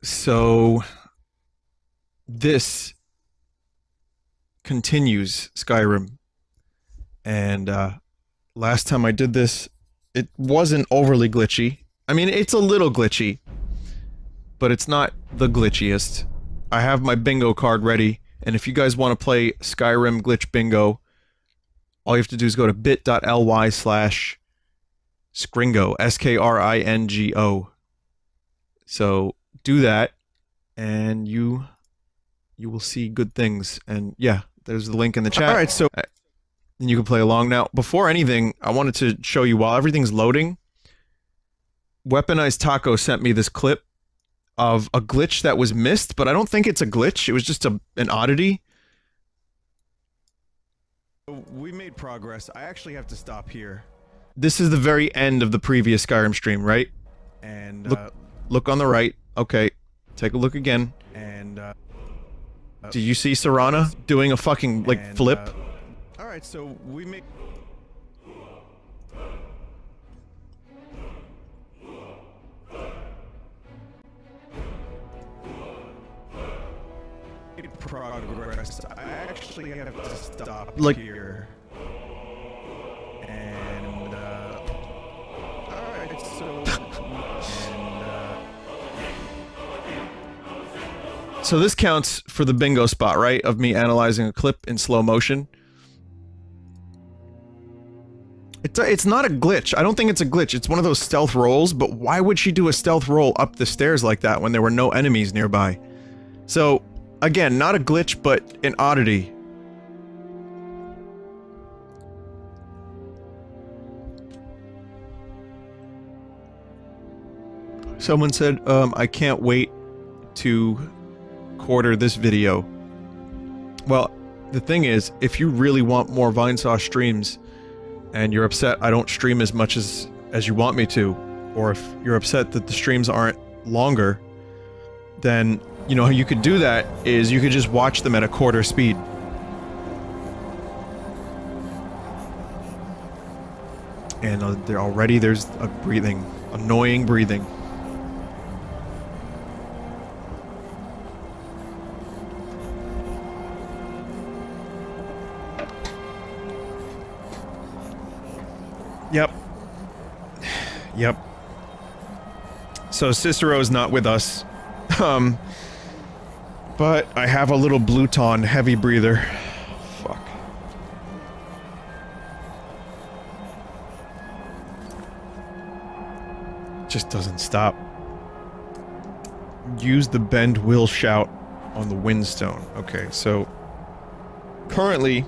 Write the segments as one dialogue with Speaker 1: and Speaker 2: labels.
Speaker 1: So this continues Skyrim, and last time I did this, it wasn't overly glitchy. I mean, it's a little glitchy, but it's not the glitchiest. I have my bingo card ready, and if you guys want to play Skyrim Glitch Bingo, all you have to do is go to bit.ly/Skringo, S-K-R-I-N-G-O. So do that, and you will see good things. And yeah, there's the link in the chat. All right, so and you can play along. Now, before anything, I wanted to show you while everything's loading. Weaponized Taco sent me this clip of a glitch that was missed, but I don't think it's a glitch. It was just an oddity. We made progress. I actually have to stop here. This is the very end of the previous Skyrim stream, right? And look on the right. Okay, take a look again. And do you see Serana doing a fucking like flip? All right, so we made progress. I actually have to stop here. And alright, so so this counts for the bingo spot, right? Of me analyzing a clip in slow motion. It's not a glitch. I don't think it's a glitch. It's one of those stealth rolls, but why would she do a stealth roll up the stairs like that when there were no enemies nearby? So, again, not a glitch, but an oddity. Someone said, I can't wait to quarter this video. Well, the thing is, if you really want more Vinesauce streams, and you're upset I don't stream as much as you want me to, or if you're upset that the streams aren't longer, then, you know, how you could do that is you could just watch them at a quarter speed. And there's a breathing. Annoying breathing. Yep. Yep. So Cicero's not with us. But I have a little Bluton heavy breather. Fuck. Just doesn't stop. Use the bend will shout on the windstone. Okay, so currently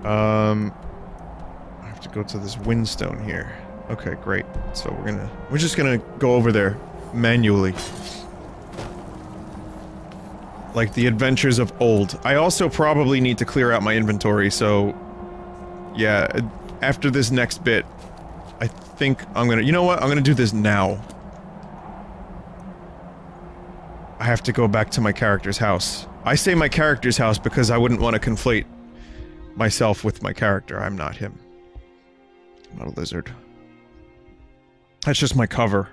Speaker 1: I have to go to this windstone here. Okay, great. So we're just gonna go over there manually. Like the adventures of old. I also probably need to clear out my inventory, so yeah, after this next bit, I think I'm gonna, you know what? I'm gonna do this now. I have to go back to my character's house. I say my character's house because I wouldn't want to conflate myself with my character. I'm not him. I'm not a lizard. That's just my cover.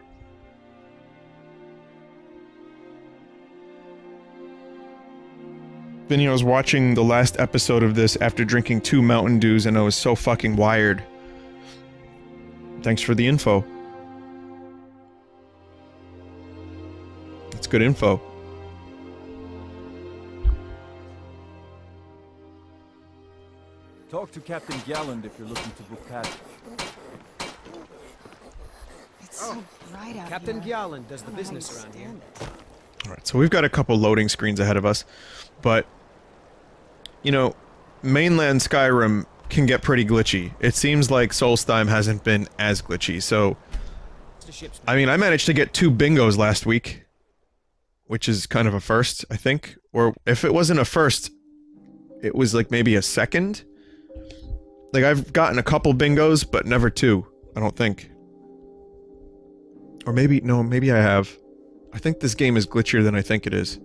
Speaker 1: Vinny, I was watching the last episode of this after drinking 2 Mountain Dews and I was so fucking wired. Thanks for the info. That's good info.
Speaker 2: Talk to Captain Galland if you're looking to book passage.
Speaker 3: It's so bright out
Speaker 4: Captain
Speaker 3: here.
Speaker 4: Galland does the business around here.
Speaker 1: Alright, so we've got a couple loading screens ahead of us, but you know, mainland Skyrim can get pretty glitchy. It seems like Solstheim hasn't been as glitchy, so I mean, I managed to get 2 bingos last week, which is kind of a first, I think. Or if it wasn't a first, it was like maybe a second? Like, I've gotten a couple bingos, but never 2, I don't think. Or maybe, no, maybe I have. I think this game is glitchier than I think it is.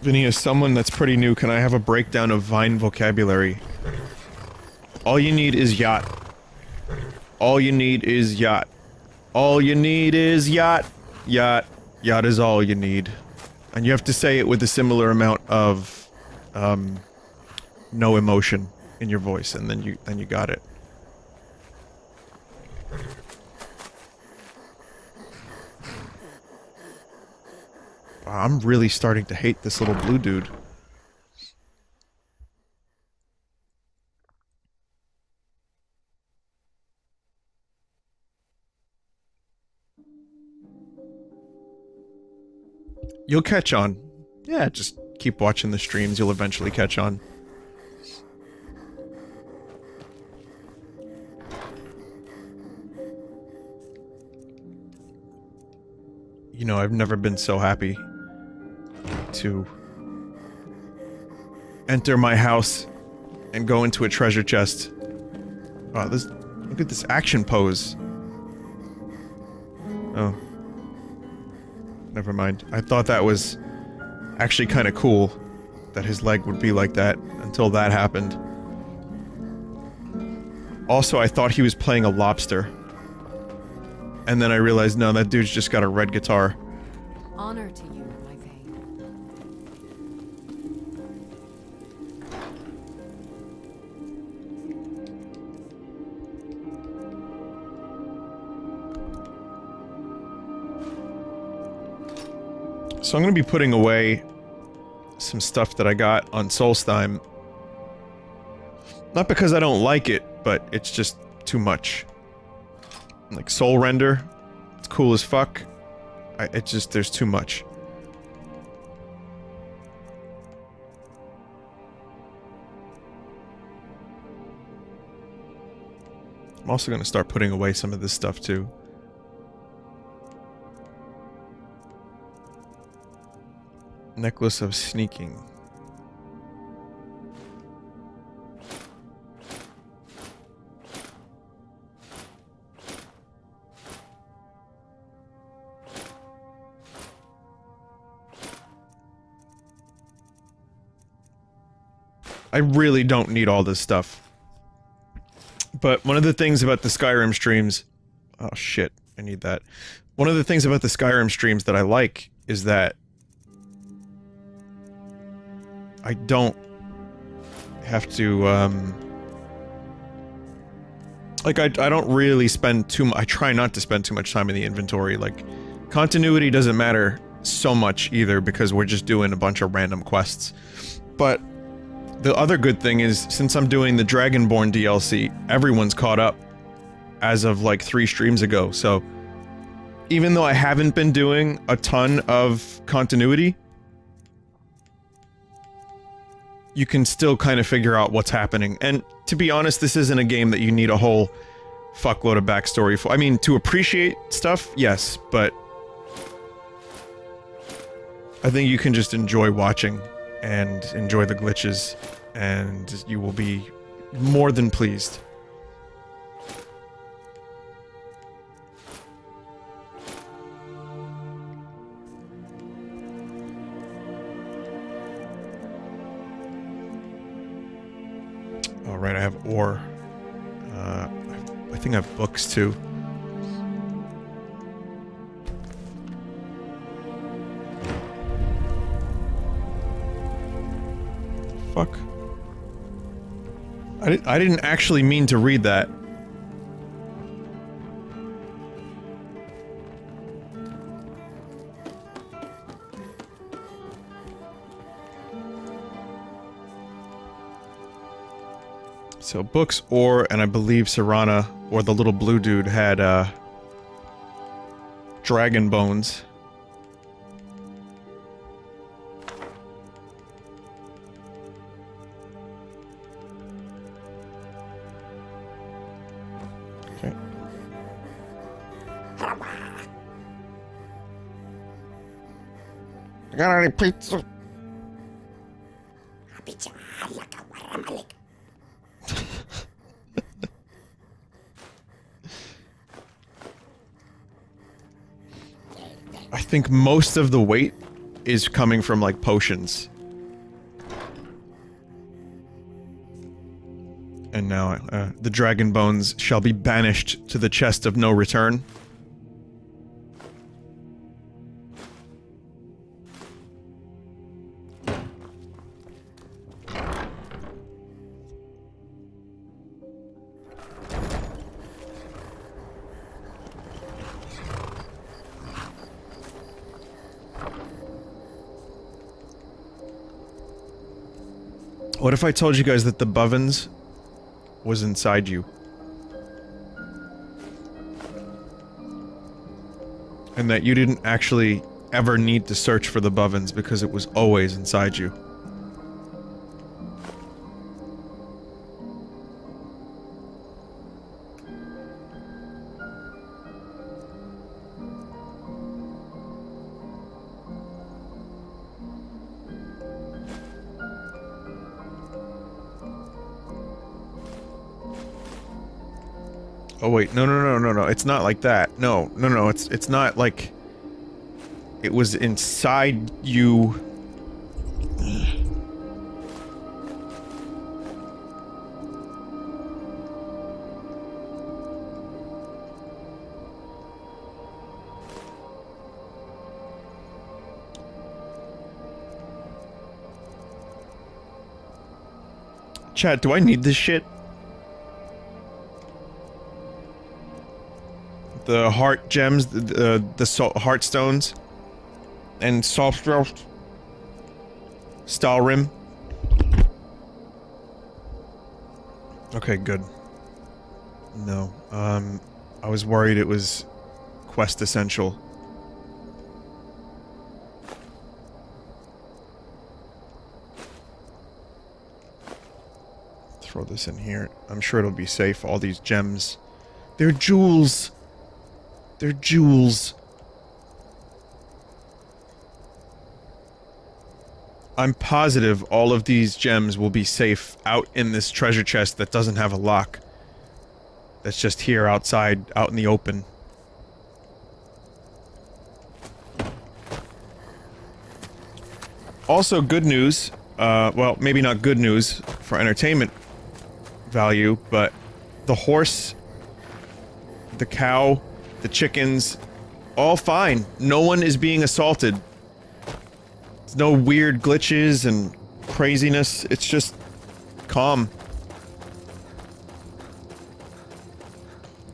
Speaker 1: Vinny, as someone that's pretty new, can I have a breakdown of Vine vocabulary? All you need is yacht. All you need is yacht. All you need is yacht. Yacht. Yacht is all you need. And you have to say it with a similar amount of, no emotion in your voice, and then you got it. Wow, I'm really starting to hate this little blue dude. You'll catch on. Yeah, just keep watching the streams, you'll eventually catch on. You know, I've never been so happy to enter my house and go into a treasure chest. Wow, this... look at this action pose. Oh. Never mind. I thought that was actually kind of cool, that his leg would be like that, until that happened. Also, I thought he was playing a lobster. And then I realized, no, that dude's just got a red guitar.
Speaker 3: Honor to you, my Vane.
Speaker 1: So I'm gonna be putting away some stuff that I got on Solstheim. Not because I don't like it, but it's just too much. Like Soul Render, it's cool as fuck. It's just, there's too much. I'm also gonna start putting away some of this stuff too. Necklace of Sneaking. I really don't need all this stuff. But one of the things about the Skyrim streams... oh shit, I need that. One of the things about the Skyrim streams that I like is that I don't have to, like, I don't really spend too much- I try not to spend too much time in the inventory, like, continuity doesn't matter so much either, because we're just doing a bunch of random quests. But the other good thing is, since I'm doing the Dragonborn DLC, everyone's caught up as of, like, 3 streams ago, so even though I haven't been doing a ton of continuity, you can still kind of figure out what's happening. And to be honest, this isn't a game that you need a whole fuckload of backstory for. I mean, to appreciate stuff, yes, but I think you can just enjoy watching and enjoy the glitches, and you will be more than pleased. Alright, I have ore. I think I have books too. Fuck. I didn't actually mean to read that. So books, ore, and I believe Serana, or the little blue dude, had, dragon bones. Okay. I got any pizza? I think most of the weight is coming from, like, potions. And now, the dragon bones shall be banished to the chest of no return. What if I told you guys that the Bovens was inside you? And that you didn't actually ever need to search for the Bovens because it was always inside you? Oh wait, no, it's not like that. No, it's not like... It was inside you... Chat, do I need this shit? The heart gems, the heart stones, and Skyrim. Okay, good. No, I was worried it was quest essential. Throw this in here. I'm sure it'll be safe. All these gems. They're jewels! They're jewels. I'm positive all of these gems will be safe out in this treasure chest that doesn't have a lock. That's just here outside, out in the open. Also, good news, well, maybe not good news for entertainment value, but the horse, the cow, the chickens, all fine. No one is being assaulted. There's no weird glitches and craziness. It's just calm.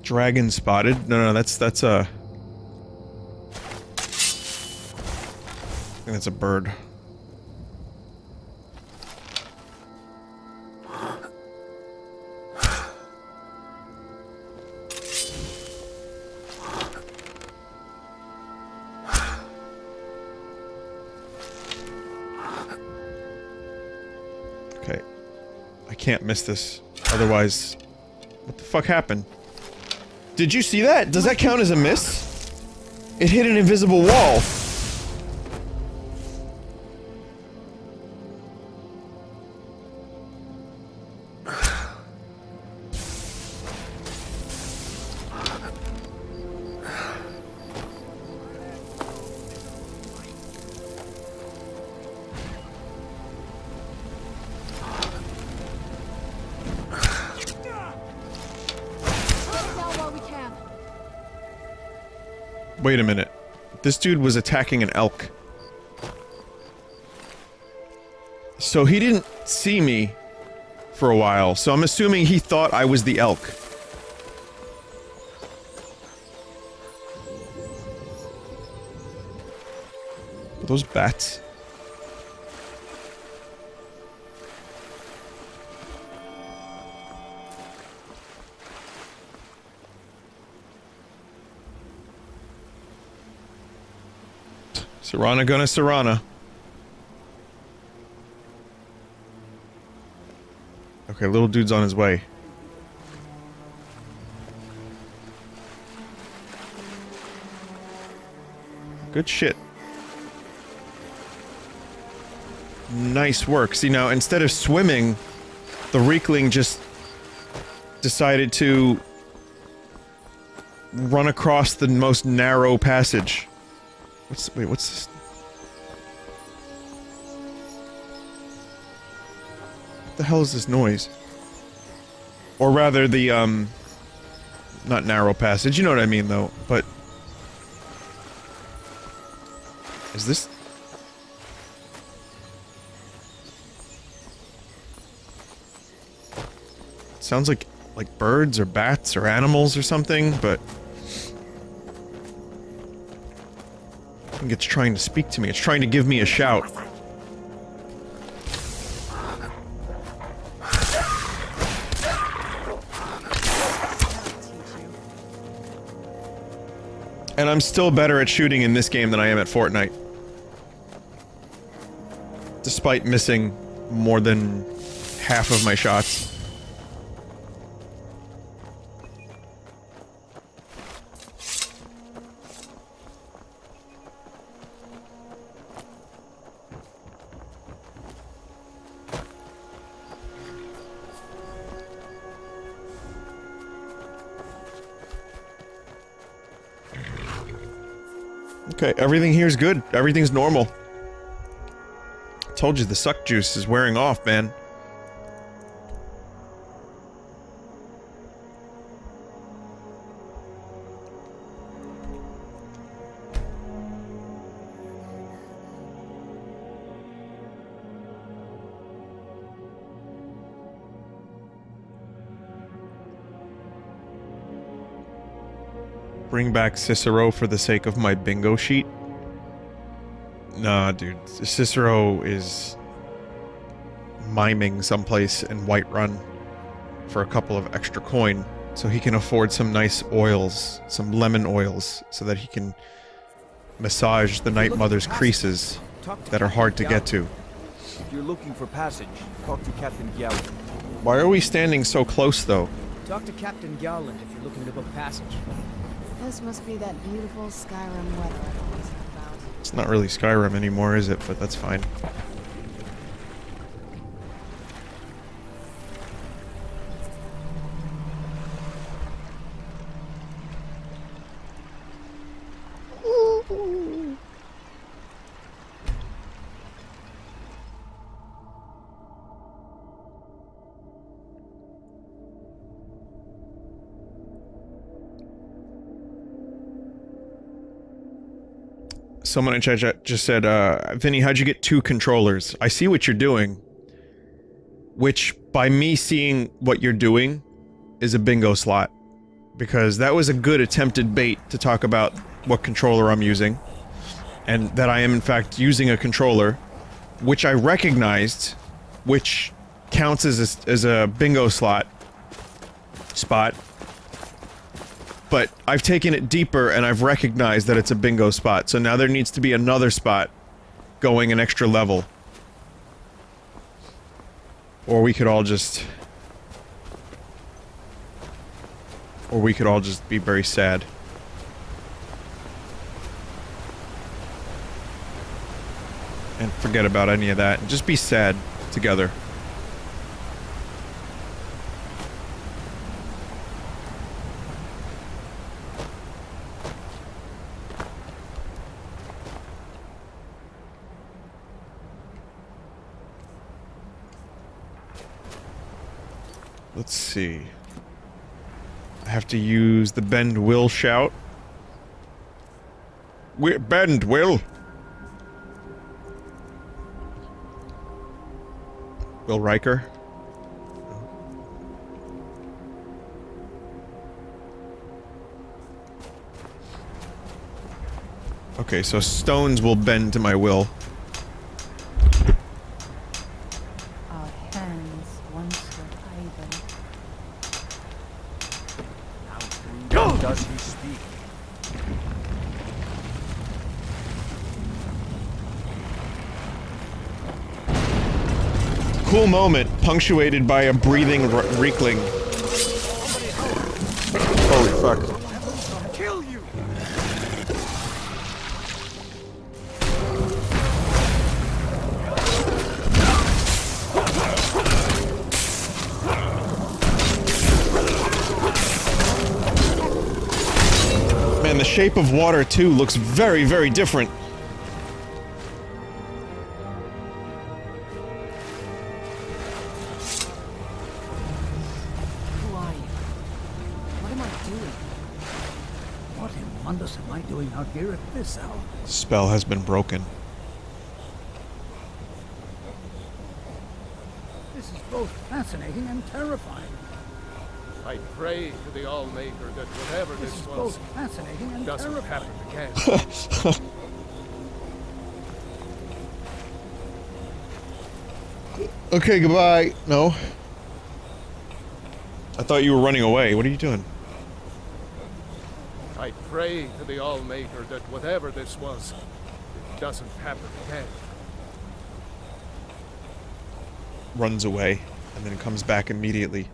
Speaker 1: Dragon spotted? No, that's a... I think that's a bird. Can't miss this. Otherwise... What the fuck happened? Did you see that? Does that count as a miss? It hit an invisible wall. Wait a minute. This dude was attacking an elk. So he didn't see me for a while, so I'm assuming he thought I was the elk. Are those bats? Serana gonna Serana. Okay, little dude's on his way. Good shit. Nice work. See, now, instead of swimming, the Reekling just decided to run across the most narrow passage. Wait, what's this? What the hell is this noise? Or rather, the, not narrow passage, you know what I mean, though, but... Is this... It sounds like birds or bats or animals or something, but... I think it's trying to speak to me. It's trying to give me a shout. And I'm still better at shooting in this game than I am at Fortnite. Despite missing more than half of my shots. Okay, everything here's good. Everything's normal. Told you the suck juice is wearing off, man. Bring back Cicero for the sake of my bingo sheet? Nah, dude. Cicero is miming someplace in Whiterun for a couple of extra coin, so he can afford some nice oils, some lemon oils, so that he can massage the Night Mother's creases that are hard to get to.
Speaker 2: If you're looking for passage, talk to Captain Gowland.
Speaker 1: Why are we standing so close, though?
Speaker 4: Talk to Captain Gowland if you're looking to book passage.
Speaker 3: This must be that beautiful Skyrim weather I've always heard about.
Speaker 1: It's not really Skyrim anymore, is it? But that's fine. Someone in chat just said, Vinny, how'd you get 2 controllers? I see what you're doing. Which, by me seeing what you're doing, is a bingo slot. Because that was a good attempted bait to talk about what controller I'm using. And that I am in fact using a controller, which I recognized, which counts as a bingo spot. But I've taken it deeper and I've recognized that it's a bingo spot, so now there needs to be another spot going an extra level. Or we could all just... Or we could all just be very sad. And forget about any of that, and just be sad together. Let's see. I have to use the Bend Will shout. Bend Will! Will Riker? Okay, so stones will bend to my will.
Speaker 5: Our hands once were iron.
Speaker 2: How does he speak?
Speaker 1: Cool moment, punctuated by a breathing reekling. Holy fuck.
Speaker 2: Kill you!
Speaker 1: Man, the shape of water, too, looks very, very different.
Speaker 6: Wonders am I doing out here at this hour?
Speaker 1: Spell has been broken.
Speaker 6: This is both fascinating and terrifying.
Speaker 7: I pray to the Allmaker that whatever
Speaker 6: This
Speaker 7: this
Speaker 6: is
Speaker 7: was
Speaker 6: both fascinating and
Speaker 7: doesn't
Speaker 6: terrifying.
Speaker 7: happen again.
Speaker 1: Okay, goodbye. No. I thought you were running away. What are you doing?
Speaker 7: I pray to the Allmaker that whatever this was doesn't happen again.
Speaker 1: Runs away, and then comes back immediately.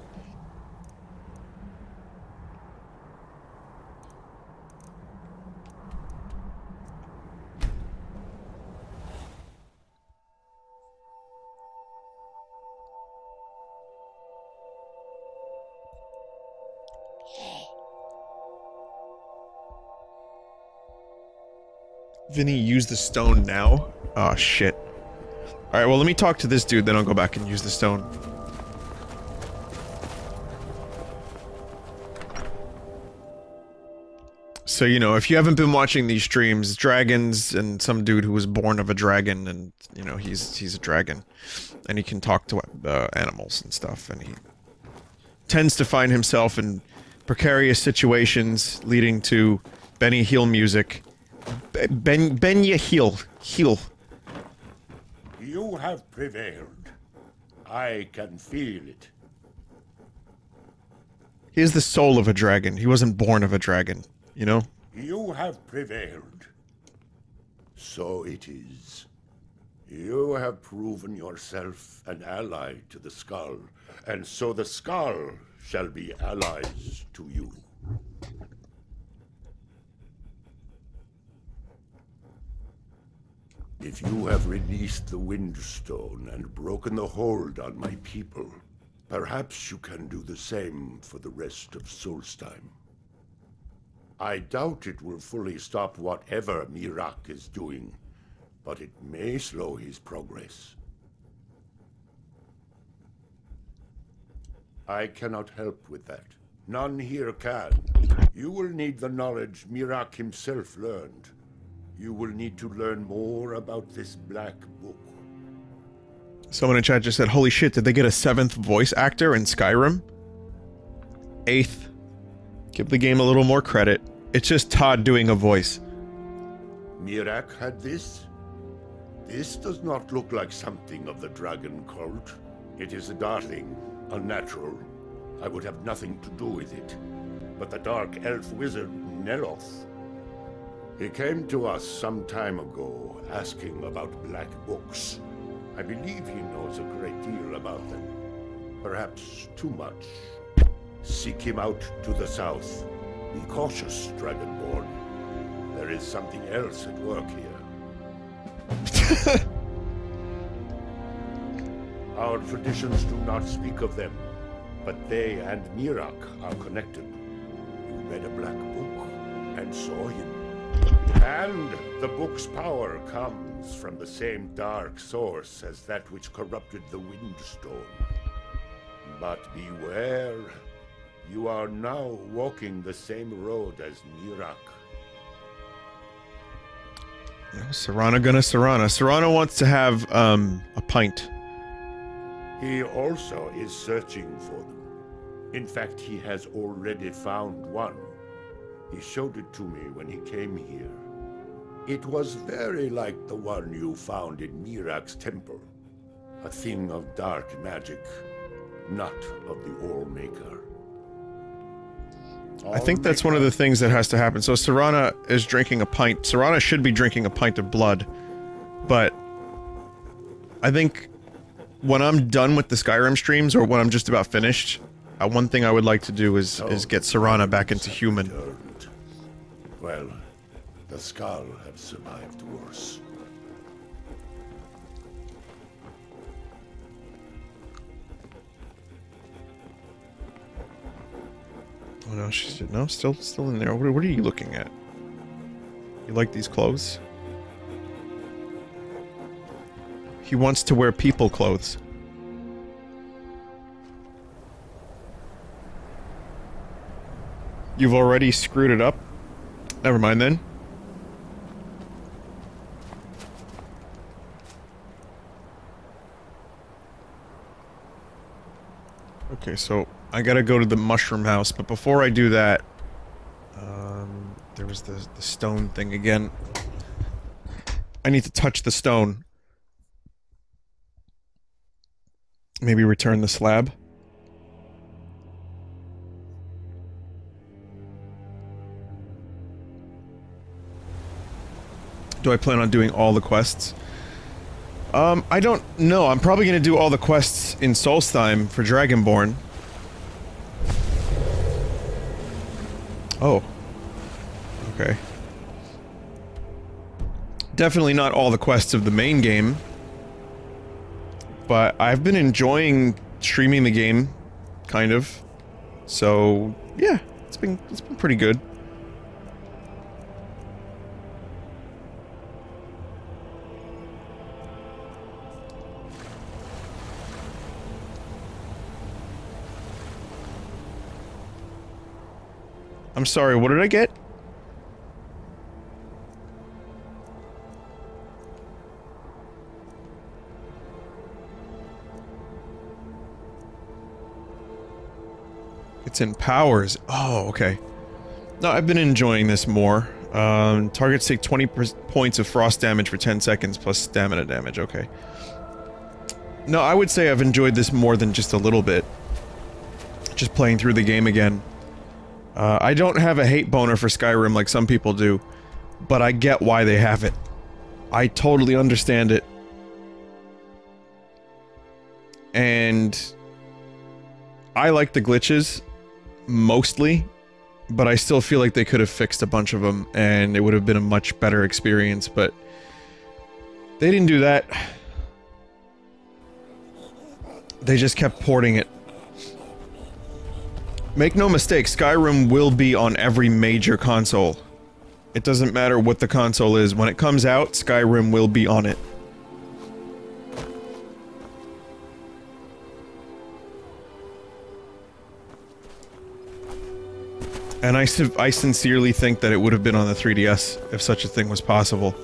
Speaker 1: Vinny, use the stone now? Oh shit. Alright, well let me talk to this dude, then I'll go back and use the stone. So, you know, if you haven't been watching these streams, dragons and some dude who was born of a dragon, and, you know, he's a dragon. And he can talk to animals and stuff, and he tends to find himself in precarious situations, leading to Benny Hill music. Benya Heal.
Speaker 8: You have prevailed. I can feel it.
Speaker 1: He is the soul of a dragon. He wasn't born of a dragon, you know?
Speaker 8: You have prevailed. So it is. You have proven yourself an ally to the Skull, and so the Skull shall be allies to you. If you have released the Windstone and broken the hold on my people, perhaps you can do the same for the rest of Solstheim. I doubt it will fully stop whatever Mirak is doing, but it may slow his progress. I cannot help with that. None here can. You will need the knowledge Mirak himself learned. You will need to learn more about this black book.
Speaker 1: Someone in chat just said, holy shit, did they get a 7th voice actor in Skyrim? 8th. Give the game a little more credit. It's just Todd doing a voice.
Speaker 8: Mirak had this? This does not look like something of the dragon cult. It is a darling, unnatural. I would have nothing to do with it. But the dark elf wizard, Neloth, he came to us some time ago, asking about black books. I believe he knows a great deal about them. Perhaps too much. Seek him out to the south. Be cautious, Dragonborn. There is something else at work here. Our traditions do not speak of them, but they and Mirak are connected. You read a black book and saw him. And the book's power comes from the same dark source as that which corrupted the Windstone. But beware, you are now walking the same road as Mirak.
Speaker 1: Serana gonna Serana. Serana wants to have, a pint.
Speaker 8: He also is searching for them. In fact, he has already found one. He showed it to me when he came here. It was very like the one you found in Mirak's temple. A thing of dark magic, not of the Allmaker.
Speaker 1: I think that's one of the things that has to happen. So Serana is drinking a pint. Serana should be drinking a pint of blood. But I think when I'm done with the Skyrim streams, or when I'm just about finished, one thing I would like to do is get Serana back into human.
Speaker 8: Well, the Skull have survived worse.
Speaker 1: Oh no, she's no, still in there. What are you looking at? You like these clothes? He wants to wear people clothes. You've already screwed it up? Never mind then. Okay, so I gotta go to the mushroom house, but before I do that, there was the stone thing again. I need to touch the stone. Maybe return the slab. Do I plan on doing all the quests? I don't know. I'm probably gonna do all the quests in Solstheim for Dragonborn. Oh. Okay. Definitely not all the quests of the main game. But I've been enjoying streaming the game, kind of. So, yeah, it's been pretty good. I'm sorry, what did I get? It's in powers. Oh, okay. No, I've been enjoying this more. Targets take 20 points of frost damage for 10 seconds plus stamina damage. Okay. No, I would say I've enjoyed this more than just a little bit. Just playing through the game again. I don't have a hate boner for Skyrim like some people do, but I get why they have it. I totally understand it. And I like the glitches, mostly, but I still feel like they could have fixed a bunch of them, and it would have been a much better experience, but they didn't do that. They just kept porting it. Make no mistake, Skyrim will be on every major console. It doesn't matter what the console is. When it comes out, Skyrim will be on it. And I sincerely think that it would have been on the 3DS if such a thing was possible.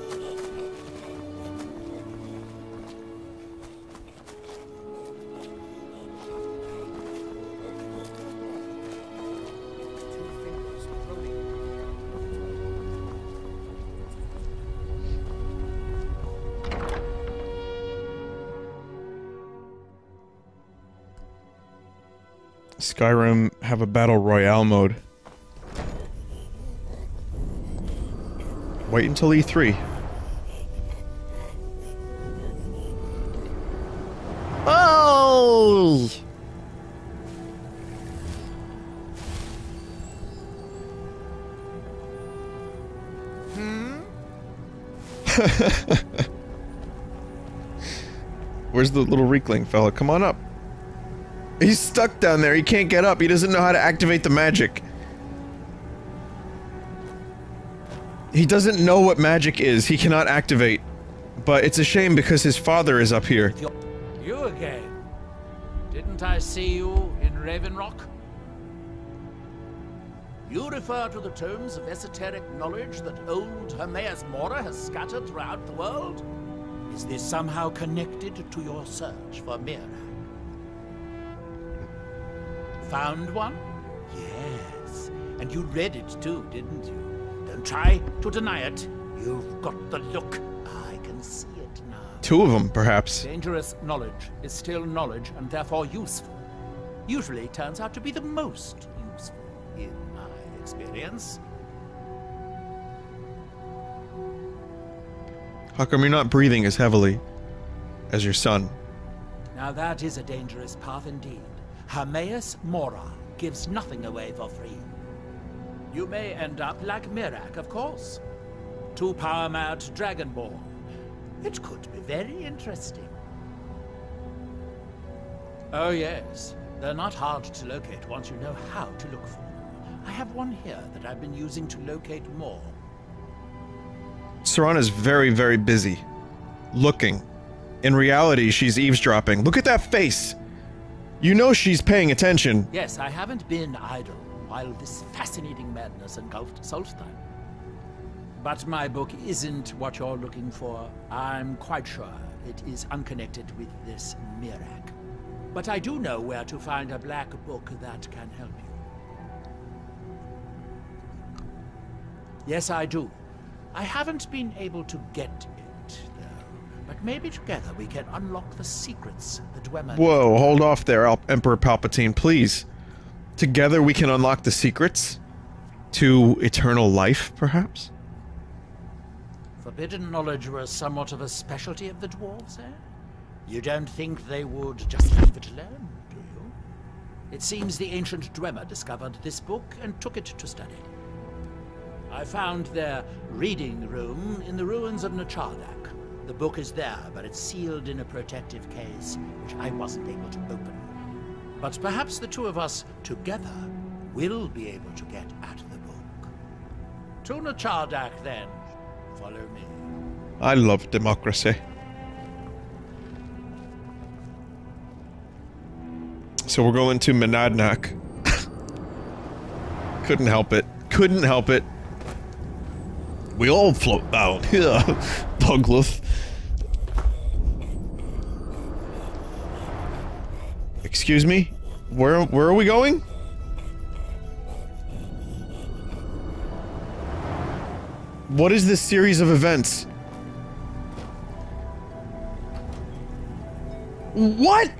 Speaker 1: Skyrim have a battle royale mode. Wait until E3. Oh! Where's the little Reekling fella? Come on up. He's stuck down there. He can't get up. He doesn't know how to activate the magic. He doesn't know what magic is. He cannot activate. But it's a shame because his father is up here.
Speaker 9: You again? Didn't I see you in Raven Rock? You refer to the tomes of esoteric knowledge that old Hermaeus Mora has scattered throughout the world? Is this somehow connected to your search for Mira? Found one? Yes. And you read it too, didn't you? Don't try to deny it. You've got the look. I can see it now.
Speaker 1: Two of them, perhaps.
Speaker 9: Dangerous knowledge is still knowledge and therefore useful. Usually turns out to be the most useful, in my experience.
Speaker 1: How come you're not breathing as heavily as your son?
Speaker 9: Now that is a dangerous path indeed. Hermaeus Mora gives nothing away for free. You may end up like Mirak, of course. Too power-mad Dragonborn. It could be very interesting. Oh yes, they're not hard to locate once you know how to look for them. I have one here that I've been using to locate more.
Speaker 1: Serana's very, very busy. Looking. In reality, she's eavesdropping. Look at that face! You know she's paying attention.
Speaker 9: Yes, I haven't been idle while this fascinating madness engulfed Solstheim. But my book isn't what you're looking for. I'm quite sure it is unconnected with this Mirak. But I do know where to find a black book that can help you. Yes, I do. I haven't been able to get it, though. But maybe together we can unlock the secrets the Dwemer...
Speaker 1: Whoa, hold off there, Emperor Palpatine, please. Together we can unlock the secrets? To eternal life, perhaps?
Speaker 9: Forbidden knowledge was somewhat of a specialty of the dwarves, eh? You don't think they would just leave it alone, do you? It seems the ancient Dwemer discovered this book and took it to study. I found their reading room in the ruins of Nchardak. The book is there, but it's sealed in a protective case, which I wasn't able to open. But perhaps the two of us, together, will be able to get at the book. To Nchardak, then. Follow me.
Speaker 1: I love democracy. So we're going to Monadnock. Couldn't help it. Couldn't help it. We all float down here, Douglas. Excuse me? Where are we going? What is this series of events? What?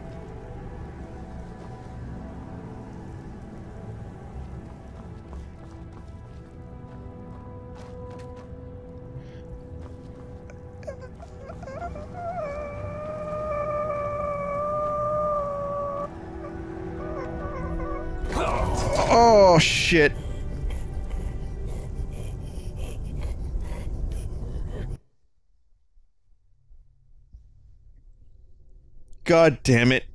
Speaker 1: Oh, shit. God damn it.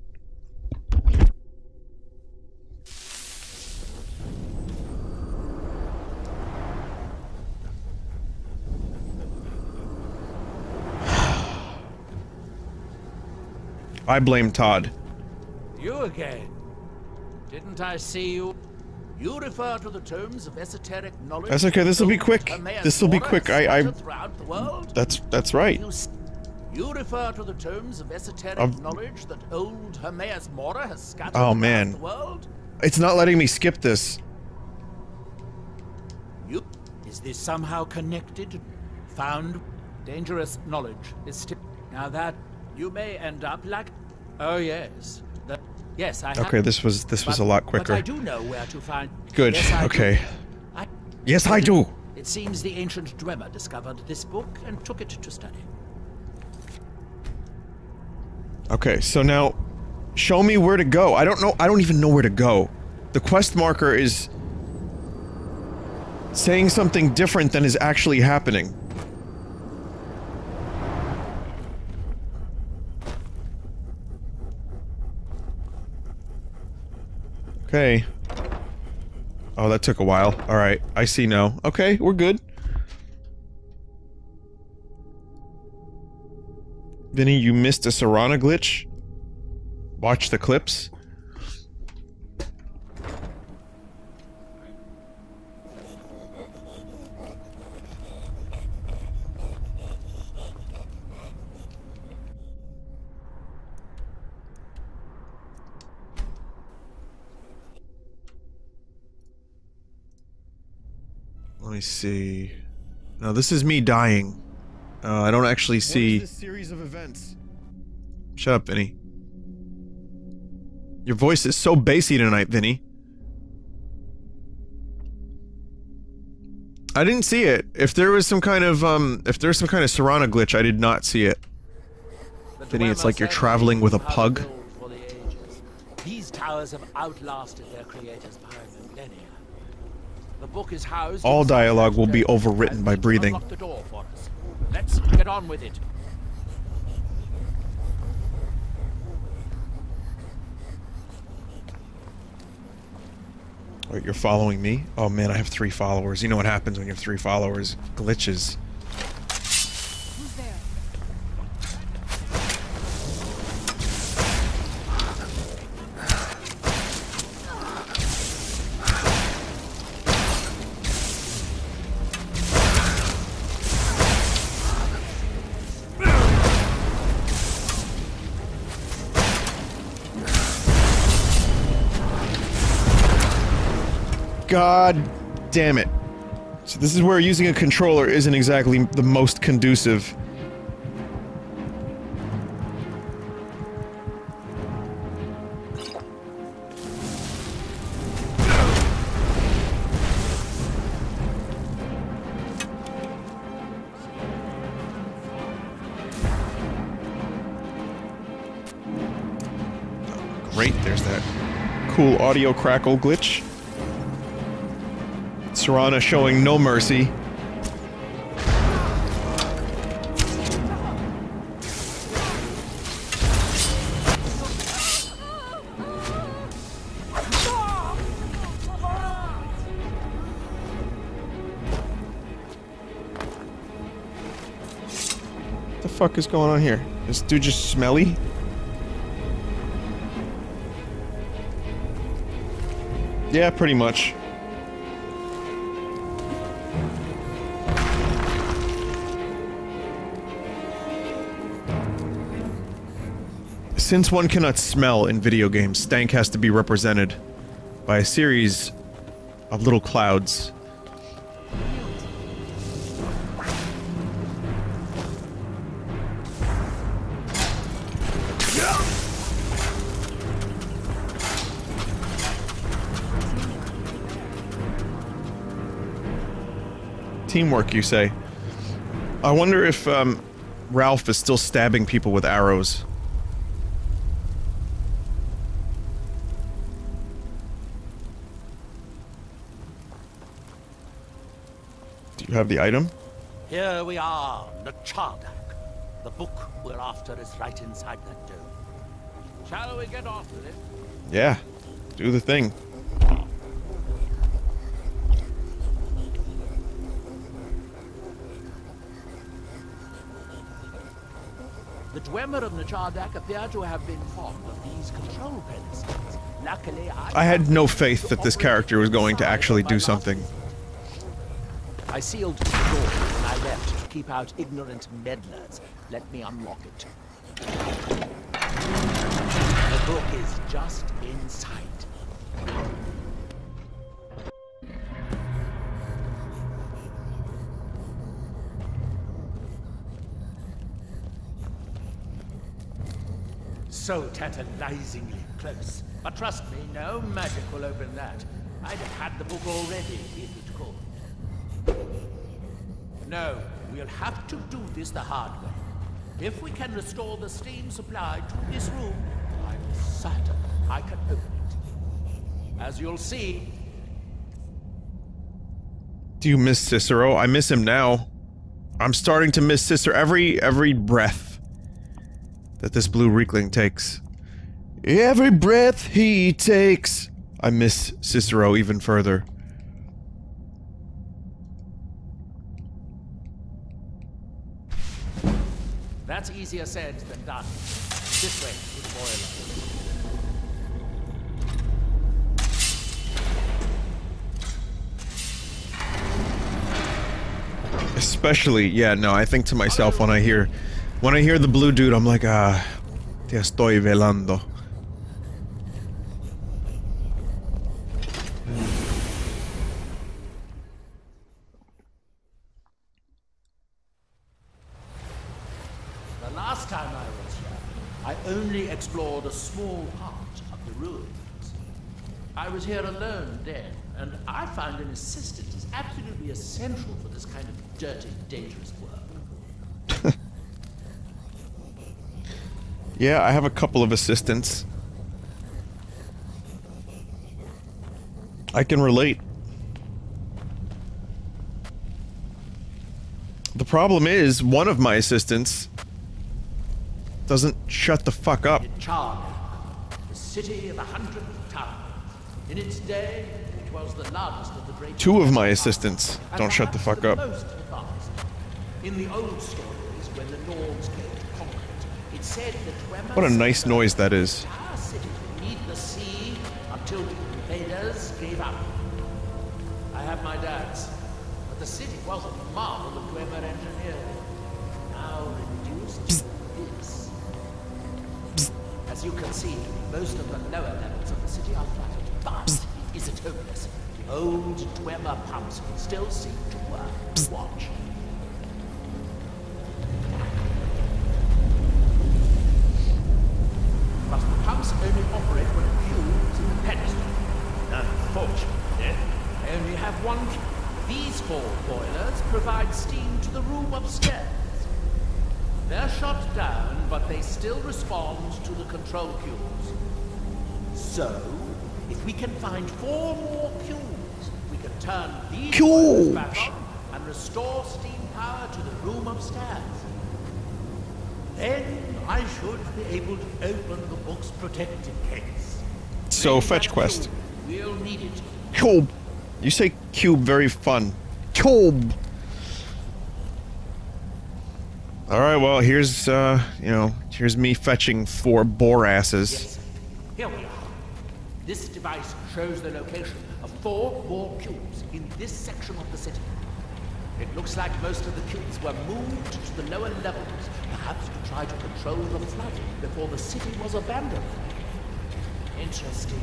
Speaker 1: I blame Todd.
Speaker 9: You again. Didn't I see you? You refer to the terms of esoteric knowledge.
Speaker 1: That's okay, this'll be quick. This'll be quick. That's right.
Speaker 9: You refer to the terms of esoteric knowledge that old Hermaeus Mora has scattered
Speaker 1: man.
Speaker 9: throughout the world?
Speaker 1: It's not letting me skip this.
Speaker 9: Is this somehow connected? Found dangerous knowledge is still... Now that you may end up like... Oh yes. Yes, I have...
Speaker 1: Okay, this was a lot quicker.
Speaker 9: But I do know where to find...
Speaker 1: Good,
Speaker 9: yes,
Speaker 1: okay. Yes, I do!
Speaker 9: It seems the ancient Dwemer discovered this book and took it to study.
Speaker 1: Okay, so now, show me where to go. I don't even know where to go. The quest marker is saying something different than is actually happening. Okay. Oh, that took a while. Alright, I see now. Okay, we're good. Vinny, you missed a Serana glitch? Watch the clips. Let me see. No, this is me dying. I don't actually see... What is this series of events? Shut up, Vinny. Your voice is so bassy tonight, Vinny. I didn't see it. If there was some kind of, Serana glitch, I did not see it. Vinny, it's like you're traveling with a pug.
Speaker 9: These towers have outlasted their creators by millennia. The book is housed...
Speaker 1: All dialogue will be overwritten by breathing.
Speaker 9: Unlock the door for us. Let's get on with it.
Speaker 1: Wait, you're following me? Oh man, I have 3 followers. You know what happens when you have 3 followers? Glitches.
Speaker 3: Who's there?
Speaker 1: God damn it. So this is where using a controller isn't exactly the most conducive. Great, there's that cool audio crackle glitch. Serana showing no mercy. What the fuck is going on here? This dude just smelly? Yeah, pretty much. Since one cannot smell in video games, stank has to be represented by a series of little clouds. Teamwork, you say? I wonder if, Ralph is still stabbing people with arrows. Do you have the item?
Speaker 9: Here we are, Nchardak. The book we're after is right inside that dome. Shall we get after it?
Speaker 1: Yeah. Do the thing.
Speaker 9: The Dwemer of Nchardak appear to have been fond of these control pedestals. Luckily,
Speaker 1: I had no faith that this character was going to actually do something.
Speaker 9: I sealed the door when I left to keep out ignorant meddlers. Let me unlock it. The book is just in sight. So tantalizingly close. But trust me, no magic will open that. I'd have had the book already, if it could. No, we'll have to do this the hard way. If we can restore the steam supply to this room, I'm certain I can open it. As you'll see...
Speaker 1: Do you miss Cicero? I miss him now. I'm starting to miss Cicero every breath that this blue Reekling takes. Every breath he takes. I miss Cicero even further.
Speaker 9: That's easier said than done. This way, good boy.
Speaker 1: Especially, yeah, no, I think to myself when I hear the blue dude, I'm like, ah, te estoy velando.
Speaker 9: The last time I was here, I only explored a small part of the ruins. I was here alone then, and I found an assistant is absolutely essential for this kind of dirty, dangerous work.
Speaker 1: Yeah, I have a couple of assistants. I can relate. The problem is, one of my assistants doesn't shut the fuck up.
Speaker 9: Nchardak, the city of 100 towns. In its day, it was the largest of the great...
Speaker 1: Two of my assistants don't shut the fuck up.
Speaker 9: Most advanced. In the old stories, when the Nords came to conquer it, it said that
Speaker 1: what a nice noise that is.
Speaker 9: our city would meet the sea until the invaders gave up. I have my doubts, but the city was a marvel of Dwemer engineering. Now reduced to this. As you can see, most of the lower levels of the city are flooded, but it isn't hopeless. Old Dwemer pumps still seem to work. Watch. But the pumps only operate when a cube is in the pedestal. Unfortunately, they only have one cube. These 4 boilers provide steam to the room upstairs. They're shut down, but they still respond to the control cubes. So, if we can find 4 more cubes, we can turn these boilers back on and restore steam power to the room upstairs. Then I should be able to open the book's protected case.
Speaker 1: So, fetch quest.
Speaker 9: We'll need it.
Speaker 1: Cube. You say cube very fun. Cube. Alright, well, here's, here's me fetching 4 boar asses.
Speaker 9: Yes. Here we are. This device shows the location of 4 more cubes in this section of the city. It looks like most of the cubes were moved to the lower levels, perhaps to try to control the flooding before the city was abandoned. Interesting.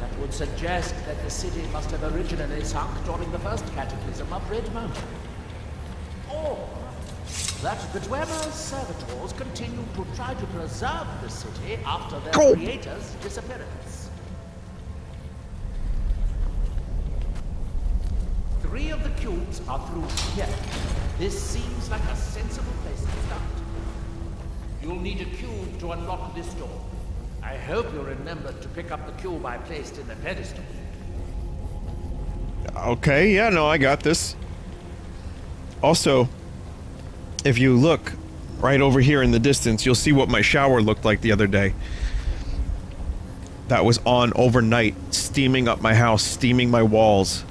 Speaker 9: That would suggest that the city must have originally sunk during the first cataclysm of Red Mountain. Or that the Dwemer's servitors continue to try to preserve the city after their creator's disappearance. 3 of the cubes are through here. This seems like a sensible place to start. You'll need a cube to unlock this door. I hope you'll remember to pick up the cube I placed in the pedestal.
Speaker 1: Okay, yeah, no, I got this. Also, if you look right over here in the distance, you'll see what my shower looked like the other day. That was on overnight, steaming up my house, steaming my walls.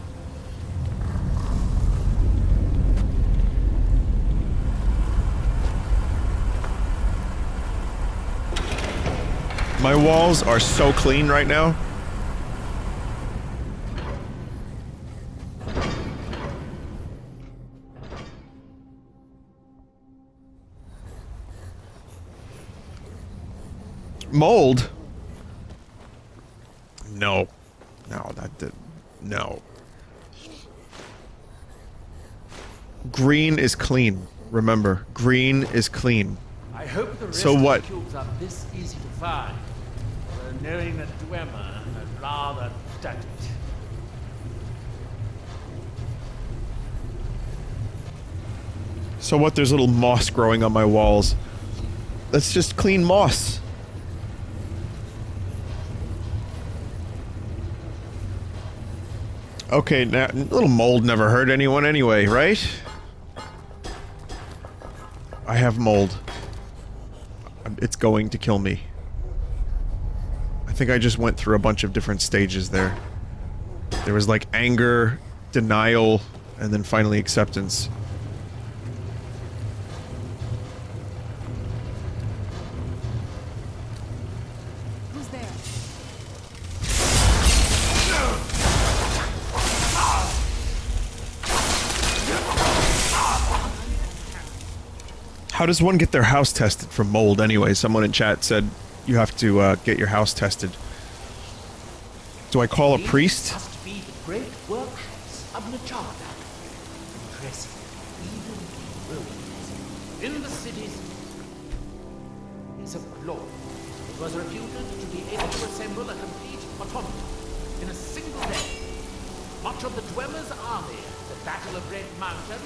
Speaker 1: My walls are so clean right now. Mold? No. No, that did. No. Green is clean. Remember, green is clean.
Speaker 9: I hope the rest
Speaker 1: So what?
Speaker 9: of the cubes are this easy to find. Knowing that Dwemer, I'd rather doubt it.
Speaker 1: So what? There's little moss growing on my walls. That's just clean moss. Okay, now, little mold never hurt anyone anyway, right? I have mold. It's going to kill me. I think I just went through a bunch of different stages there. There was like anger, denial, and then finally acceptance.
Speaker 3: Who's there?
Speaker 1: How does one get their house tested for mold anyway? Someone in chat said you have to get your house tested. Do I call a priest?
Speaker 9: Must be the great workshops of Nchardak. Impressive, even in ruins. In the cities is a law. It was reputed to be able to assemble a complete automaton in a single day. Much of the Dwemer's army, the Battle of Red Mountain,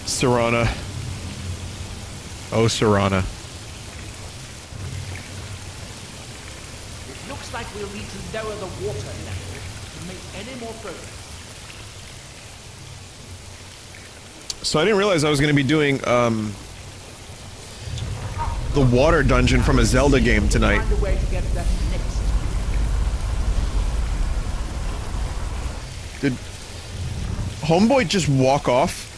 Speaker 1: Serana. Oh, Serana.
Speaker 9: it looks like we'll need to lower the water level to make any more progress.
Speaker 1: So I didn't realize I was going to be doing, the water dungeon from a Zelda game tonight.
Speaker 9: Find a way to get that next.
Speaker 1: Did Homeboy just walk off?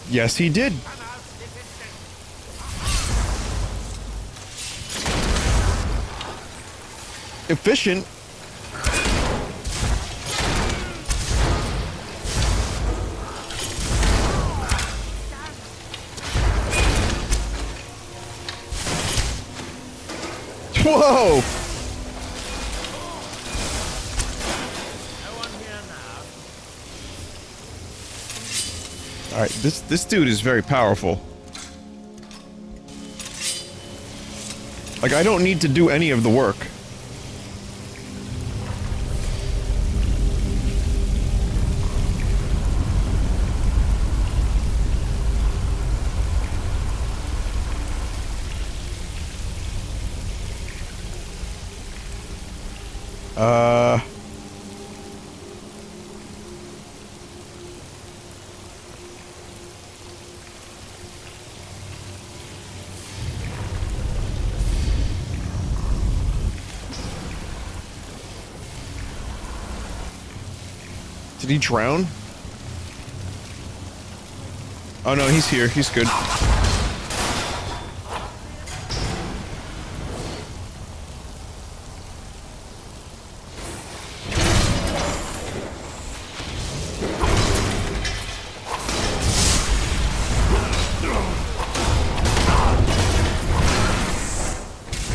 Speaker 1: Yes, he did. Efficient. Whoa! Alright, this dude is very powerful. Like, I don't need to do any of the work. Did he drown? Oh no, he's here. He's good.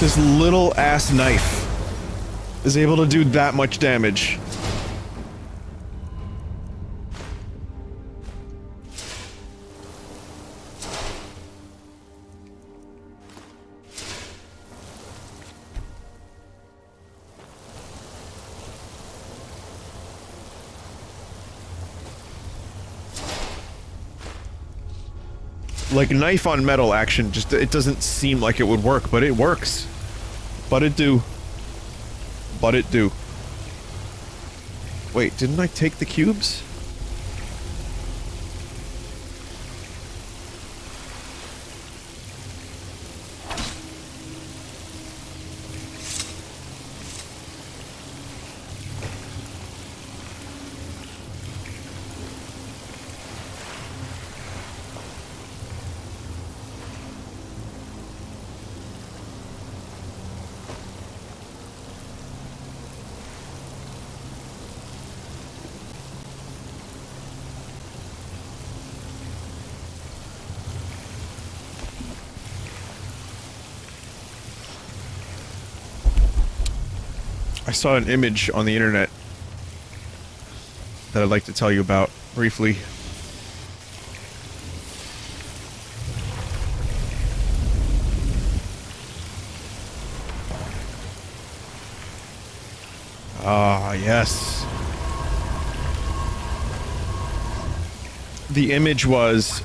Speaker 1: This little ass knife is able to do that much damage. Like, knife on metal action, just, it doesn't seem like it would work, but it works. But it do. But it do. Wait, didn't I take the cubes? I saw an image on the internet that I'd like to tell you about briefly. Ah, yes. The image was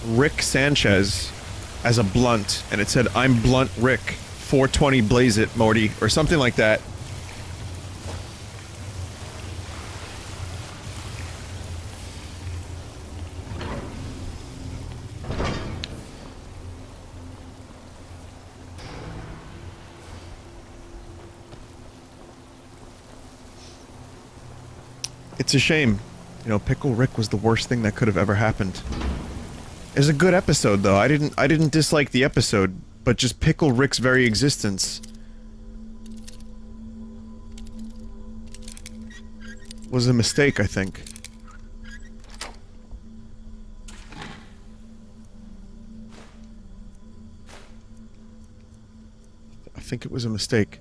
Speaker 1: Rick Sanchez as a blunt, and it said, "I'm Blunt Rick, 420 blaze it, Morty," or something like that. It's a shame. You know, Pickle Rick was the worst thing that could have ever happened. It was a good episode, though. I didn't dislike the episode, but just Pickle Rick's very existence was a mistake, I think. I think it was a mistake.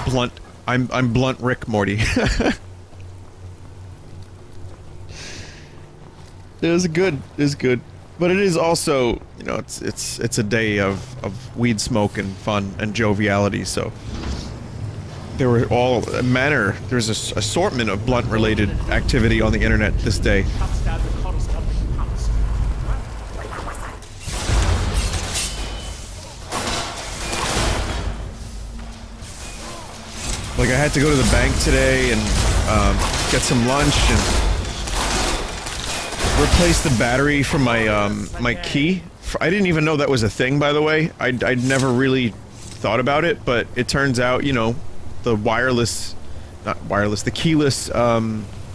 Speaker 1: Blunt. I'm Blunt Rick, Morty. It was good. It was good. But it is also, you know, it's a day of weed smoke and fun and joviality, so there were all manner, there's an assortment of blunt-related activity on the internet this day. Like, I had to go to the bank today and get some lunch and replace the battery from my my key. I didn't even know that was a thing, by the way. I'd never really thought about it, but it turns out, you know, the wireless, not wireless, the keyless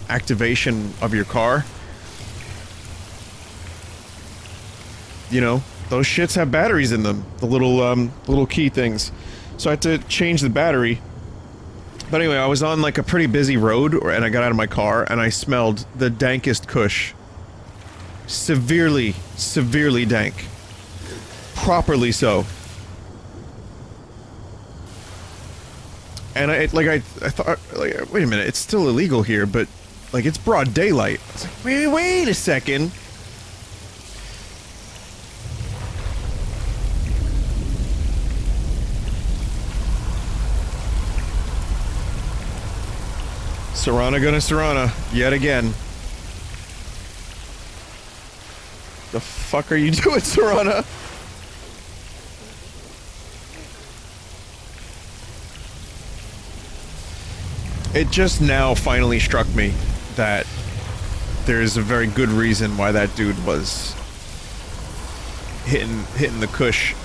Speaker 1: activation of your car, you know, those shits have batteries in them, the little key things. So I had to change the battery. But anyway, I was on like a pretty busy road, and I got out of my car, and I smelled the dankest kush. Severely, severely dank. Properly so. And I thought, like, wait a minute, it's still illegal here, but, like, it's broad daylight. I was like, wait a second. Serana gonna Serana, yet again. The fuck are you doing, Serana? It just now finally struck me that there's a very good reason why that dude was hitting the kush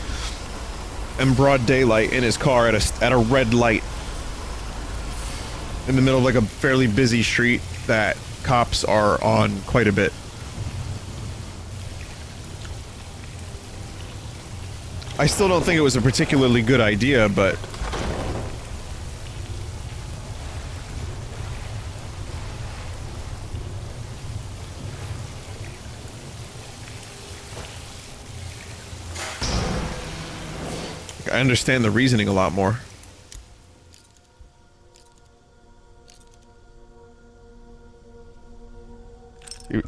Speaker 1: in broad daylight in his car at a red light in the middle of like a fairly busy street that cops are on quite a bit. I still don't think it was a particularly good idea, but I understand the reasoning a lot more.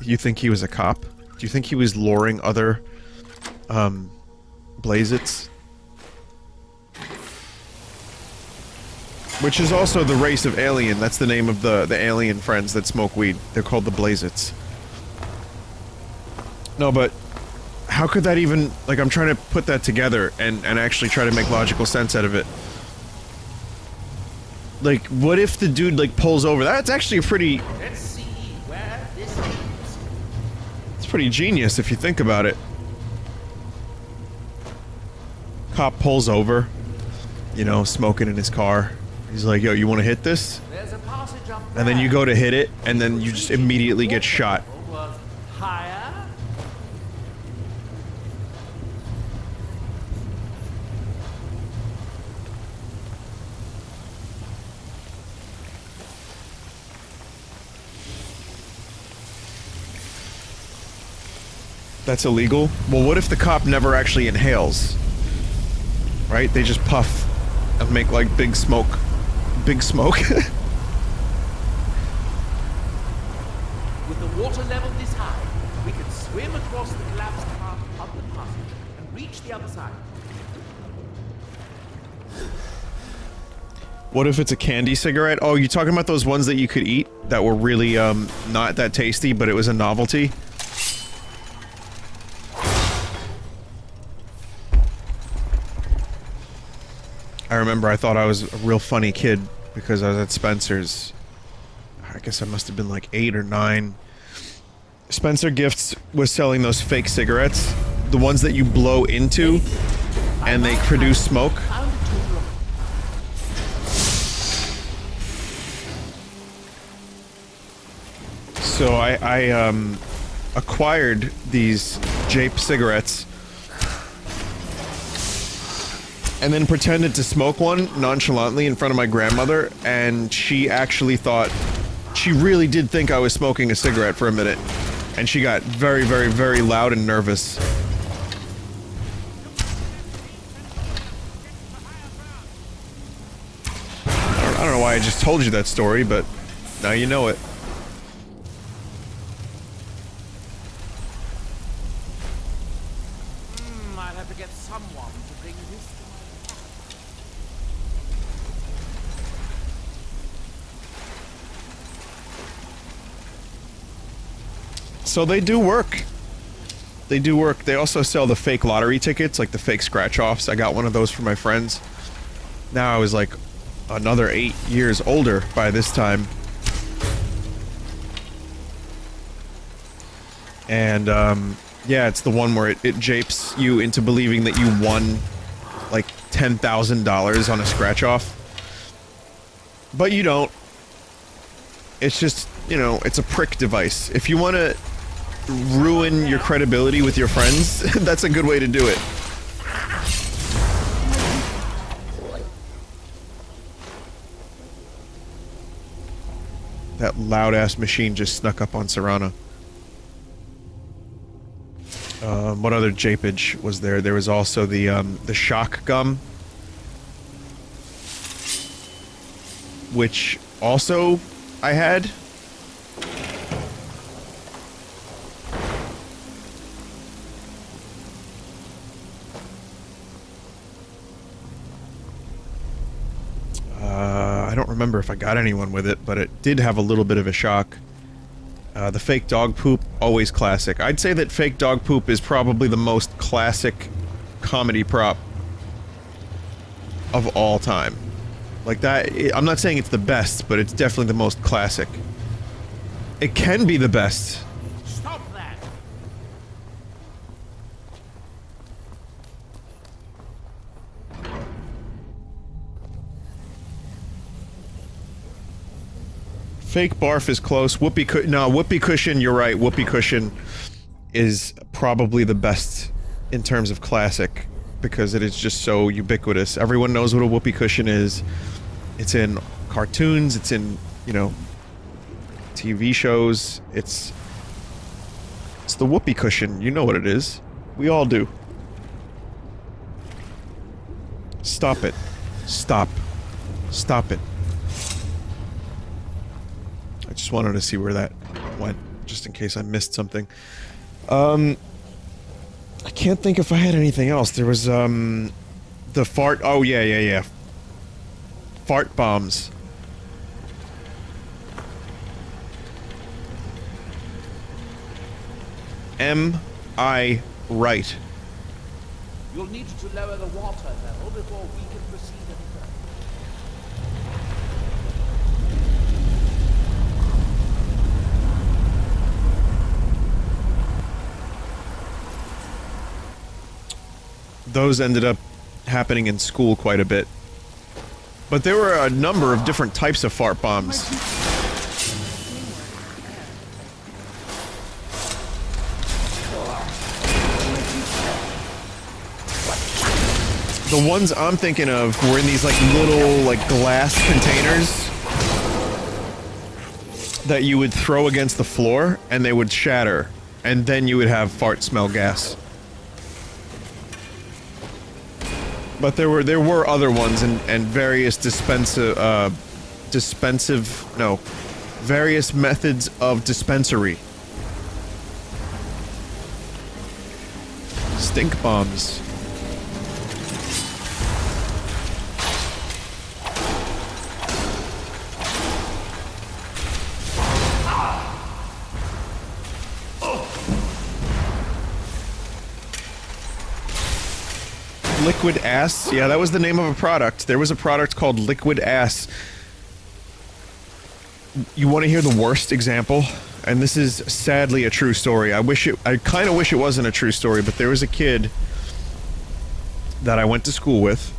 Speaker 1: You think he was a cop? Do you think he was luring other, Blazits? Which is also the race of alien. That's the name of the alien friends that smoke weed. They're called the Blazits. No, but how could that even, like, I'm trying to put that together and actually try to make logical sense out of it. Like, what if the dude, like, pulls over? That's actually a pretty...
Speaker 9: Let's see where this leads.
Speaker 1: It's pretty genius if you think about it. Cop pulls over, you know, smoking in his car. He's like, yo, you want to hit this?
Speaker 9: There's a passage up there.
Speaker 1: And then you go to hit it, and then you just immediately get shot.
Speaker 9: Higher.
Speaker 1: That's illegal? Well, what if the cop never actually inhales? Right? They just puff and make, like, big smoke. Big smoke?
Speaker 9: With the water level this high, we can swim across the collapsed part of the passage and reach the other side.
Speaker 1: What if it's a candy cigarette? Oh, you talking about those ones that you could eat that were really, not that tasty, but it was a novelty? I remember I thought I was a real funny kid because I was at Spencer's. I guess I must have been like 8 or 9. Spencer Gifts was selling those fake cigarettes. The ones that you blow into and they produce smoke. So I acquired these Jape cigarettes and then pretended to smoke one nonchalantly in front of my grandmother, and she actually thought, she really did think I was smoking a cigarette for a minute, and she got very, very, very loud and nervous. I don't know why I just told you that story, but now you know it.
Speaker 9: I'll have to get someone to bring this to my house.
Speaker 1: So they do work. They do work. They also sell the fake lottery tickets, like the fake scratch-offs. I got one of those for my friends. Now I was like another 8 years older by this time. And, yeah, it's the one where it japes you into believing that you won, like, $10,000 on a scratch-off. But you don't. It's just, you know, it's a prick device. If you want to ruin your credibility with your friends, that's a good way to do it. That loud-ass machine just snuck up on Serana. What other japage was there? There was also the shock gum. Which also I had. I don't remember if I got anyone with it, but it did have a little bit of a shock. The fake dog poop, always classic. I'd say that fake dog poop is probably the most classic comedy prop of all time. Like that, I'm not saying it's the best, but it's definitely the most classic. It can be the best.
Speaker 9: Stop that!
Speaker 1: Fake barf is close. Whoopee cushion, you're right. Whoopee cushion is probably the best in terms of classic because it is just so ubiquitous. Everyone knows what a whoopee cushion is. It's in cartoons, it's in, you know, TV shows. It's the whoopee cushion. You know what it is. We all do. Stop it. Stop. Stop it. I just wanted to see where that went, just in case I missed something. I can't think if I had anything else. There was, the fart- oh, yeah. Fart bombs. Am I right?
Speaker 9: You'll need to lower the water level before we can proceed any further.
Speaker 1: Those ended up happening in school quite a bit. But there were a number of different types of fart bombs. The ones I'm thinking of were in these like little like glass containers that you would throw against the floor and they would shatter, and then you would have fart smell gas. But there were other ones and various various methods of dispensary. Stink bombs. Liquid ass? Yeah, that was the name of a product. There was a product called Liquid Ass. You want to hear the worst example? And this is sadly a true story. I kind of wish it wasn't a true story, but there was a kid that I went to school with.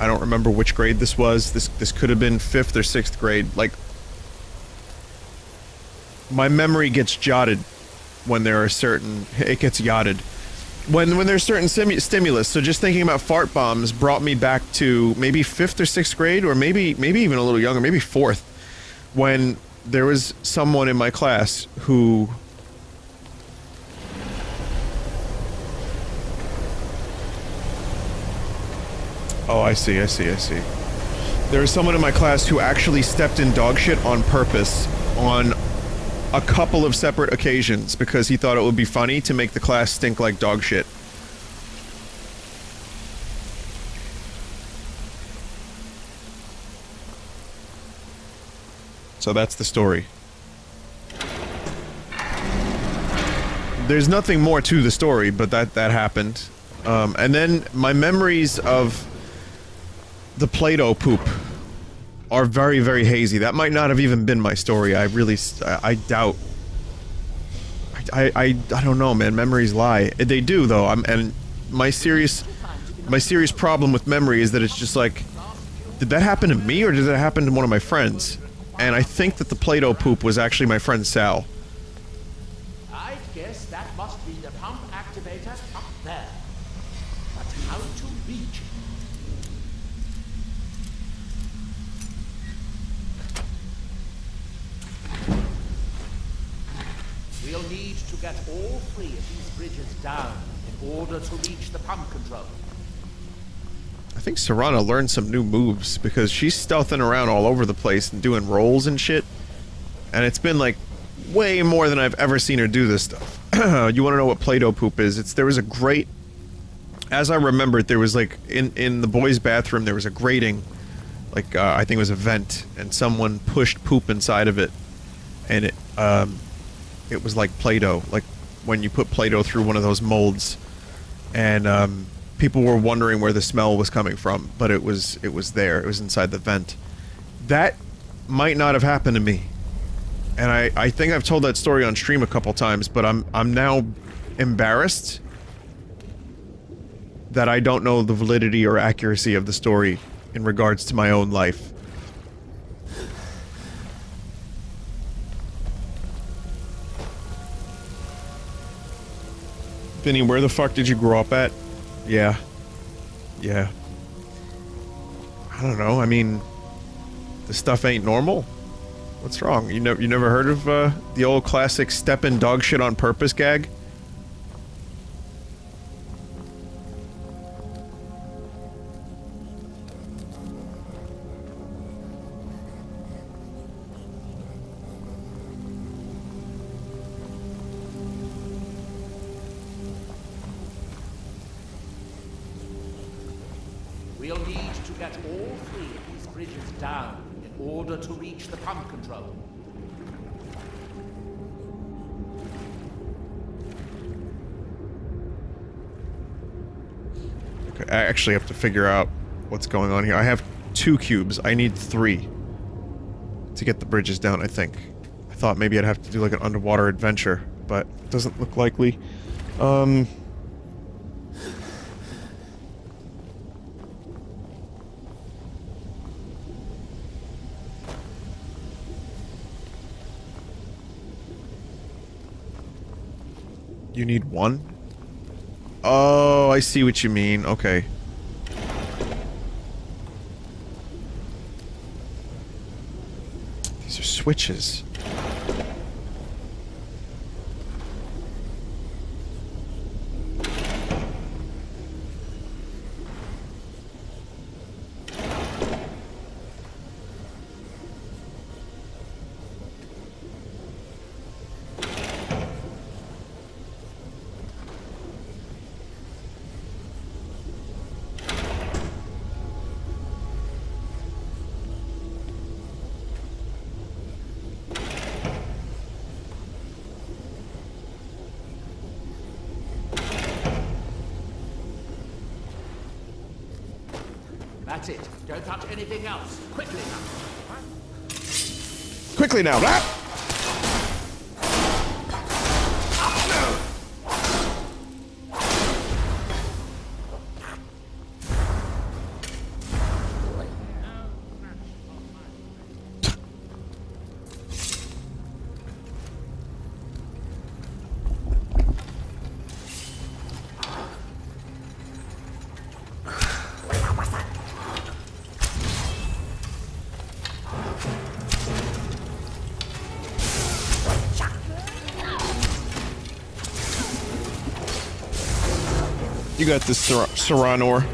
Speaker 1: I don't remember which grade this was. This could have been 5th or 6th grade. Like, my memory gets jotted when there are certain... It gets yachted. When there's certain stimulus, so just thinking about fart bombs brought me back to maybe 5th or 6th grade, or maybe even a little younger, maybe 4th, when there was someone in my class who... Oh, I see. There was someone in my class who actually stepped in dog shit on purpose on a couple of separate occasions because he thought it would be funny to make the class stink like dog shit. So that's the story. There's nothing more to the story, but that happened. And then my memories of the Play-Doh poop are very, very hazy. That might not have even been my story. I doubt. I don't know, man. Memories lie. They do, though. And my serious problem with memory is that it's just like, did that happen to me or did that happen to one of my friends? And I think that the Play-Doh poop was actually my friend Sal.
Speaker 9: I guess that must be the pump activator up there. But how to reach it? get all 3 of these bridges down in order to reach the pump control.
Speaker 1: I think Serana learned some new moves because she's stealthing around all over the place and doing rolls and shit. And it's been like way more than I've ever seen her do this stuff. You want to know what Play-Doh poop is? There was a grate. As I remembered, there was like in the boys' bathroom there was a grating, like I think it was a vent, and someone pushed poop inside of it, and it was like Play-Doh, like when you put Play-Doh through one of those molds, and people were wondering where the smell was coming from, but it was there. It was inside the vent. That might not have happened to me, and I think I've told that story on stream a couple times, but I'm now embarrassed that I don't know the validity or accuracy of the story in regards to my own life. Vinny, where the fuck did you grow up at? Yeah. Yeah. I don't know, I mean... this stuff ain't normal? What's wrong? You never heard of, the old classic step in dog shit on purpose gag?
Speaker 9: We'll need to get all 3 of these bridges down in order to reach the pump control.
Speaker 1: Okay, I actually have to figure out what's going on here. I have 2 cubes. I need 3 to get the bridges down, I think. I thought maybe I'd have to do like an underwater adventure, but it doesn't look likely. You need 1? Oh, I see what you mean. Okay. These are switches.
Speaker 9: That's it. Don't touch anything else. Quickly now.
Speaker 1: Quickly now, that! You got this, Seranor.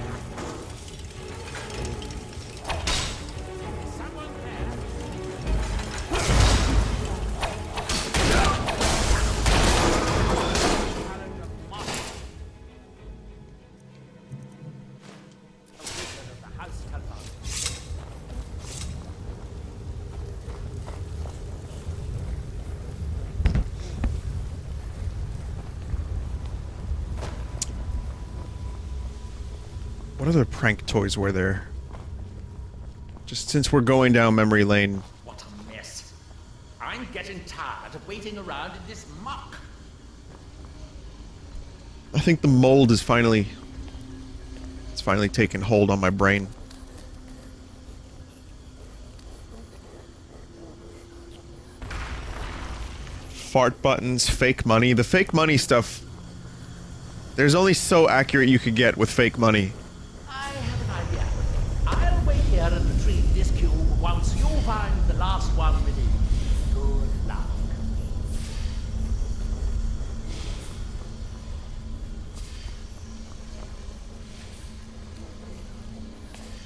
Speaker 1: What other prank toys were there? Just since we're going down memory lane.
Speaker 9: What a mess. I'm getting tired of waiting around in this muck.
Speaker 1: I think the mold is finally... it's finally taken hold on my brain. Fart buttons, fake money. The fake money stuff... there's only so accurate you could get with fake money.
Speaker 9: I'll wait here and retrieve this cube once you find the last one within. Good luck.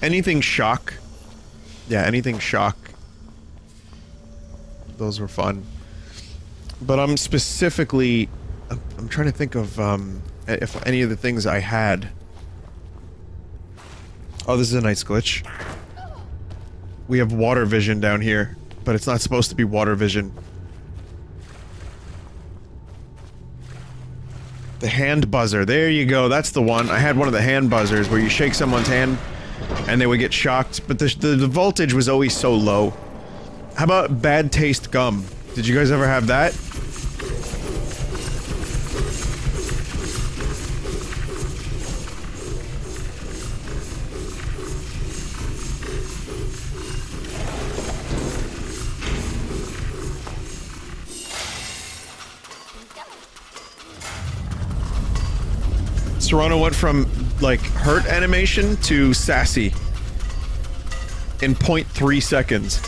Speaker 1: anything shock. Yeah, anything shock. Those were fun. But I'm specifically... I'm trying to think of, if any of the things I had... Oh, this is a nice glitch. We have water vision down here, but it's not supposed to be water vision. The hand buzzer, there you go, that's the one. I had one of the hand buzzers where you shake someone's hand and they would get shocked, but the voltage was always so low. How about bad taste gum? Did you guys ever have that? Serrano went from, like, hurt animation to sassy in 0.3 seconds.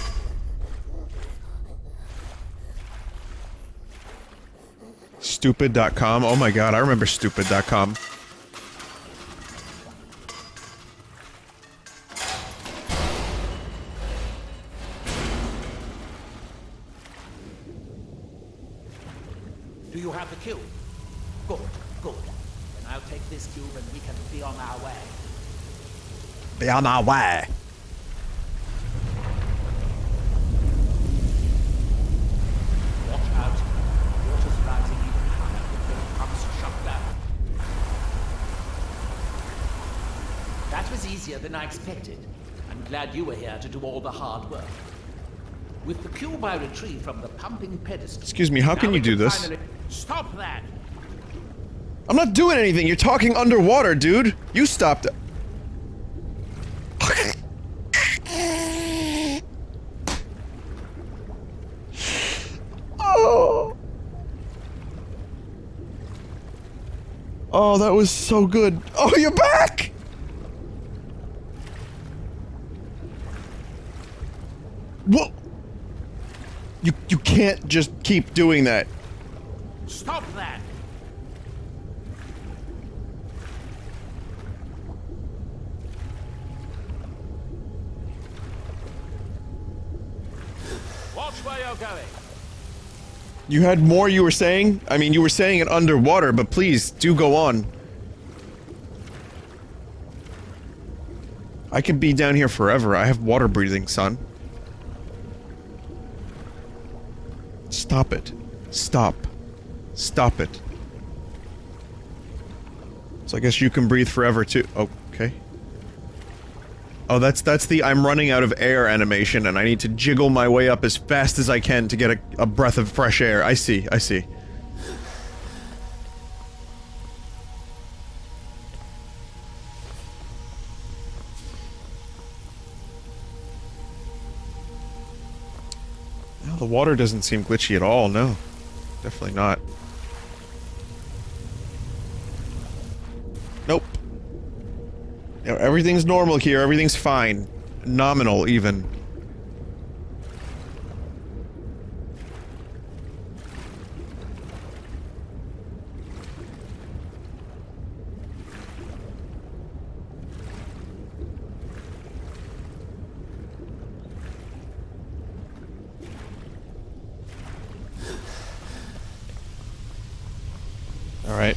Speaker 1: Stupid.com. Oh my god, I remember stupid.com.
Speaker 9: Do you have the cube? Good, good. Then I'll take this cube and we can be on our way.
Speaker 1: Be on our way.
Speaker 9: Watch out. Water's rising even higher. The pumps shut down. That was easier than I expected. I'm glad you were here to do all the hard work. With the cube I retrieved from the pumping pedestal.
Speaker 1: Excuse me, how can you do this?
Speaker 9: Finally... Stop that!
Speaker 1: I'm not doing anything, you're talking underwater, dude! You stopped it. Oh! Oh, that was so good. Oh, you're back! What? You can't just keep doing that.
Speaker 9: Stop that! Watch where you're going.
Speaker 1: You had more you were saying? I mean, you were saying it underwater, but please, do go on. I could be down here forever. I have water breathing, son. Stop it. Stop. Stop it. So I guess you can breathe forever too. Okay. Oh, that's the I'm running out of air animation and I need to jiggle my way up as fast as I can to get a breath of fresh air. I see, I see. No, the water doesn't seem glitchy at all, no. Definitely not. Nope. You know, everything's normal here, everything's fine. Nominal, even. Alright.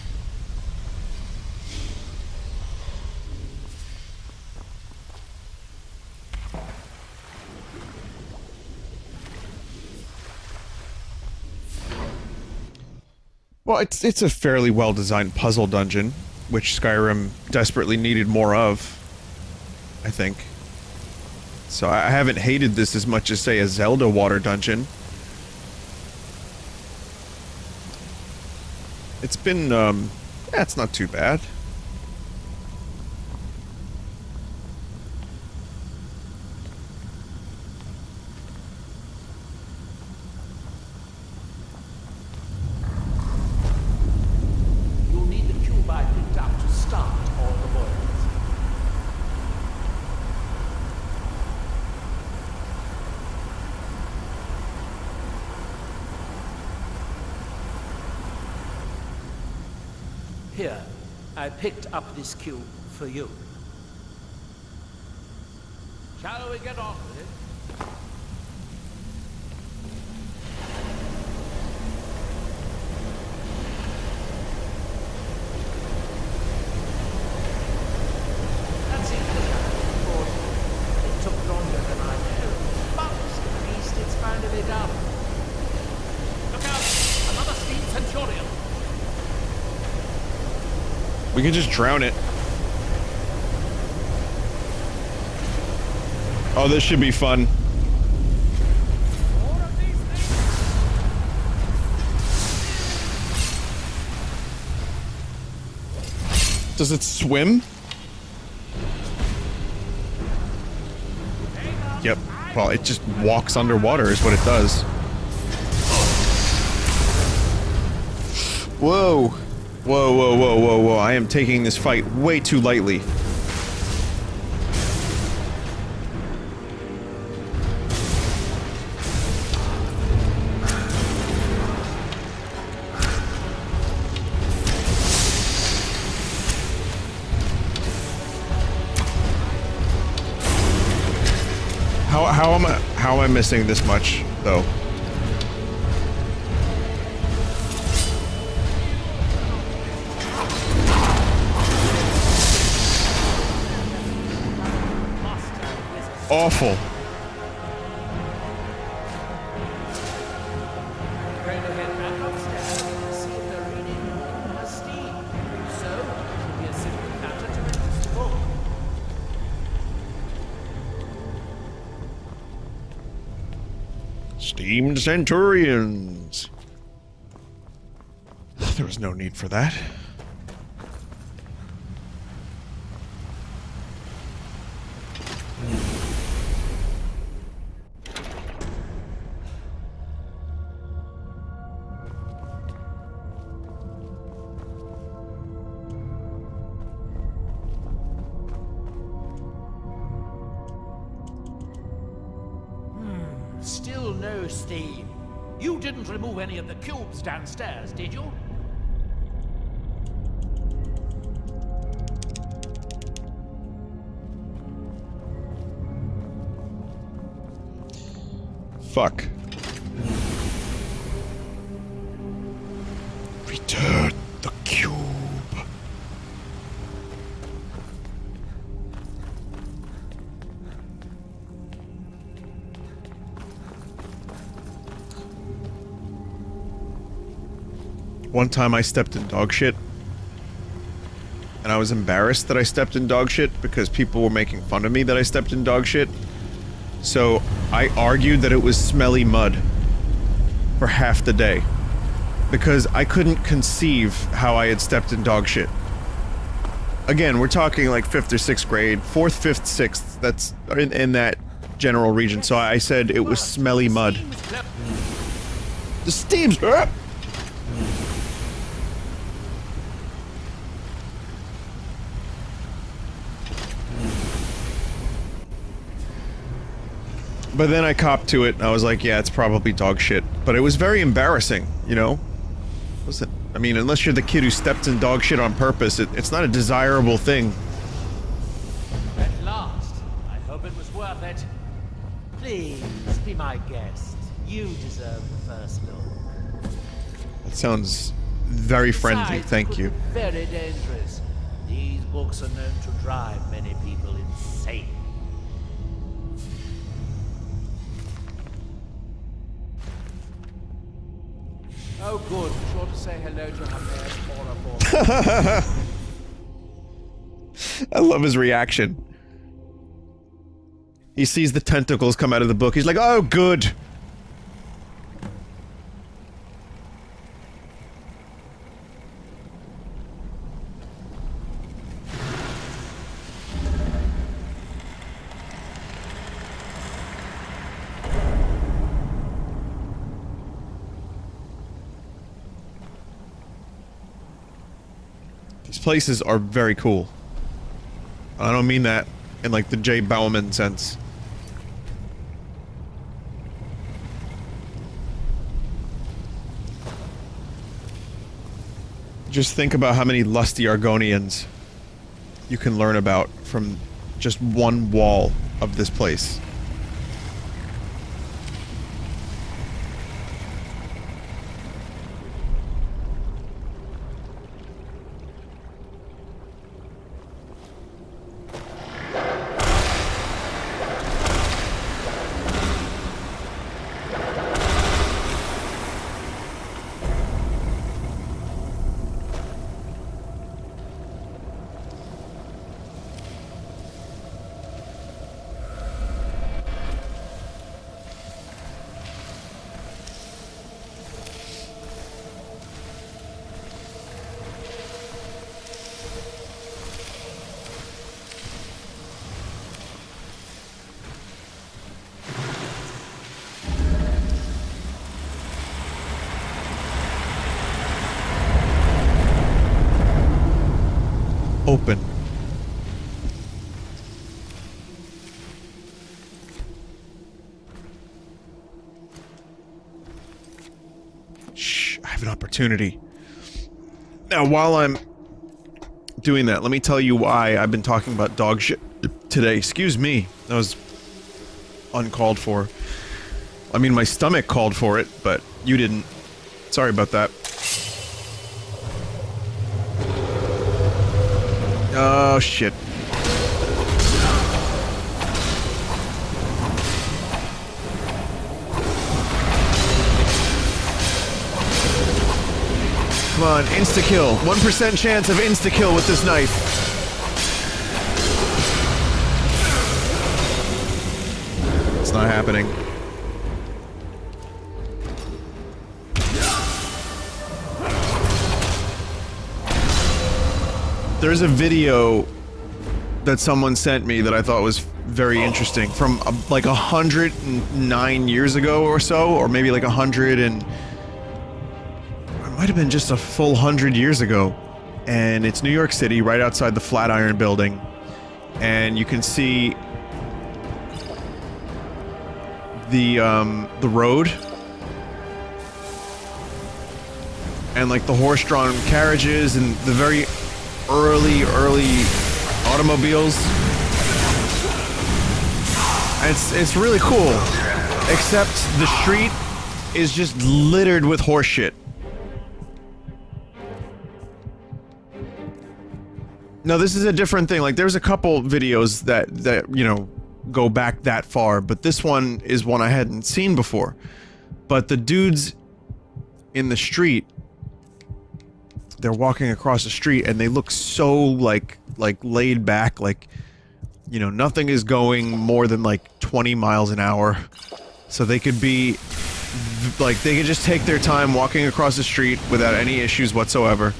Speaker 1: Well, it's a fairly well-designed puzzle dungeon, which Skyrim desperately needed more of, I think. So I haven't hated this as much as, say, a Zelda water dungeon. It's been, yeah, it's not too bad.
Speaker 9: You'll need the cube I picked up to start all the boilers. Here, I picked up this cube for you. Shall we get on with it? That seems to be important. It took longer than I knew, but at least it's finally done. Look out! Another steam Centurion!
Speaker 1: We can just drown it. Oh, this should be fun. Does it swim? Yep. Well, it just walks underwater is what it does. Whoa. Whoa, whoa, whoa, whoa, whoa. I am taking this fight way too lightly. How am I missing this much, though? Awful.
Speaker 9: Going to head back upstairs to see if the reading has steam. So, it will be a simple matter to reduce the book.
Speaker 1: Steamed Centurions. There was no need for that.
Speaker 9: Still no steam. You didn't remove any of the cubes downstairs, did you?
Speaker 1: Fuck. Return the cube. One time I stepped in dog shit. And I was embarrassed that I stepped in dog shit because people were making fun of me that I stepped in dog shit. So I argued that it was smelly mud for half the day. Because I couldn't conceive how I had stepped in dog shit. Again, we're talking like 5th or 6th grade. 4th, 5th, 6th. That's in that general region. So I said it was smelly mud. The steam's... But then I copped to it, and I was like, yeah, it's probably dog shit. But it was very embarrassing, you know? Listen, I mean, unless you're the kid who stepped in dog shit on purpose, it's not a desirable thing.
Speaker 9: At last. I hope it was worth it. Please, be my guest. You deserve the first look.
Speaker 1: That sounds very friendly,
Speaker 9: Besides,
Speaker 1: thank
Speaker 9: it
Speaker 1: you.
Speaker 9: could be very dangerous. These books are known to drive many people insane. Oh good, be sure to say hello to her for me.
Speaker 1: I love his reaction. He sees the tentacles come out of the book, he's like, oh good! These places are very cool. I don't mean that in like the J. Bauman sense. Just think about how many lusty Argonians you can learn about from just one wall of this place. Open. Shh, I have an opportunity. Now, while I'm doing that, let me tell you why I've been talking about dog shit today. Excuse me. That was uncalled for. I mean, my stomach called for it, but you didn't. Sorry about that. Oh, shit. Come on, insta-kill. 1% chance of insta-kill with this knife. It's not happening. There's a video that someone sent me that I thought was very interesting from like 109 years ago or so, or maybe like 100 and... it might have been just a full 100 years ago. And it's New York City, right outside the Flatiron Building. And you can see the road. And like the horse-drawn carriages and the very early automobiles. It's really cool. Except the street is just littered with horse shit. No, this is a different thing. Like, there's a couple videos that, you know, go back that far, but this one is one I hadn't seen before. But the dudes in the street, they're walking across the street and they look so, like laid back, like, you know, nothing is going more than, like, 20 miles an hour. So they could be, like, they could just take their time walking across the street without any issues whatsoever.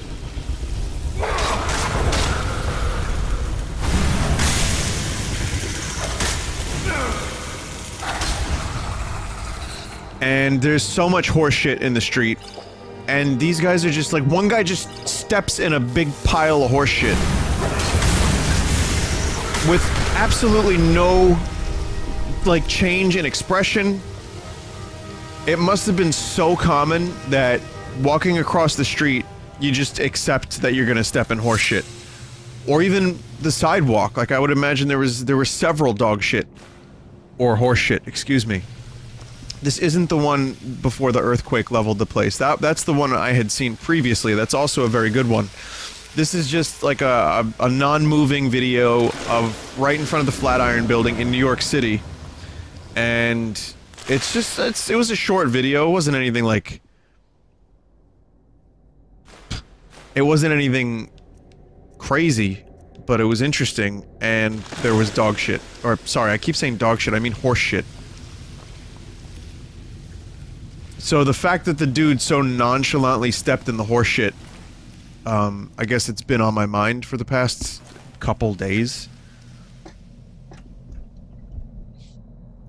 Speaker 1: And there's so much horse shit in the street. And these guys are just like, one guy just steps in a big pile of horse shit. With absolutely no, like, change in expression. It must have been so common that walking across the street, you just accept that you're gonna step in horse shit. Or even the sidewalk. Like, I would imagine there were several dog shit. Or horse shit, excuse me. This isn't the one before the earthquake leveled the place. That's the one I had seen previously. That's also a very good one. This is just like a non-moving video of right in front of the Flatiron Building in New York City. And it's just, it was a short video. It wasn't anything like... It wasn't anything crazy, but it was interesting, and there was dog shit. Or, sorry, I keep saying dog shit, I mean horse shit. So the fact that the dude so nonchalantly stepped in the horse shit, I guess it's been on my mind for the past couple days.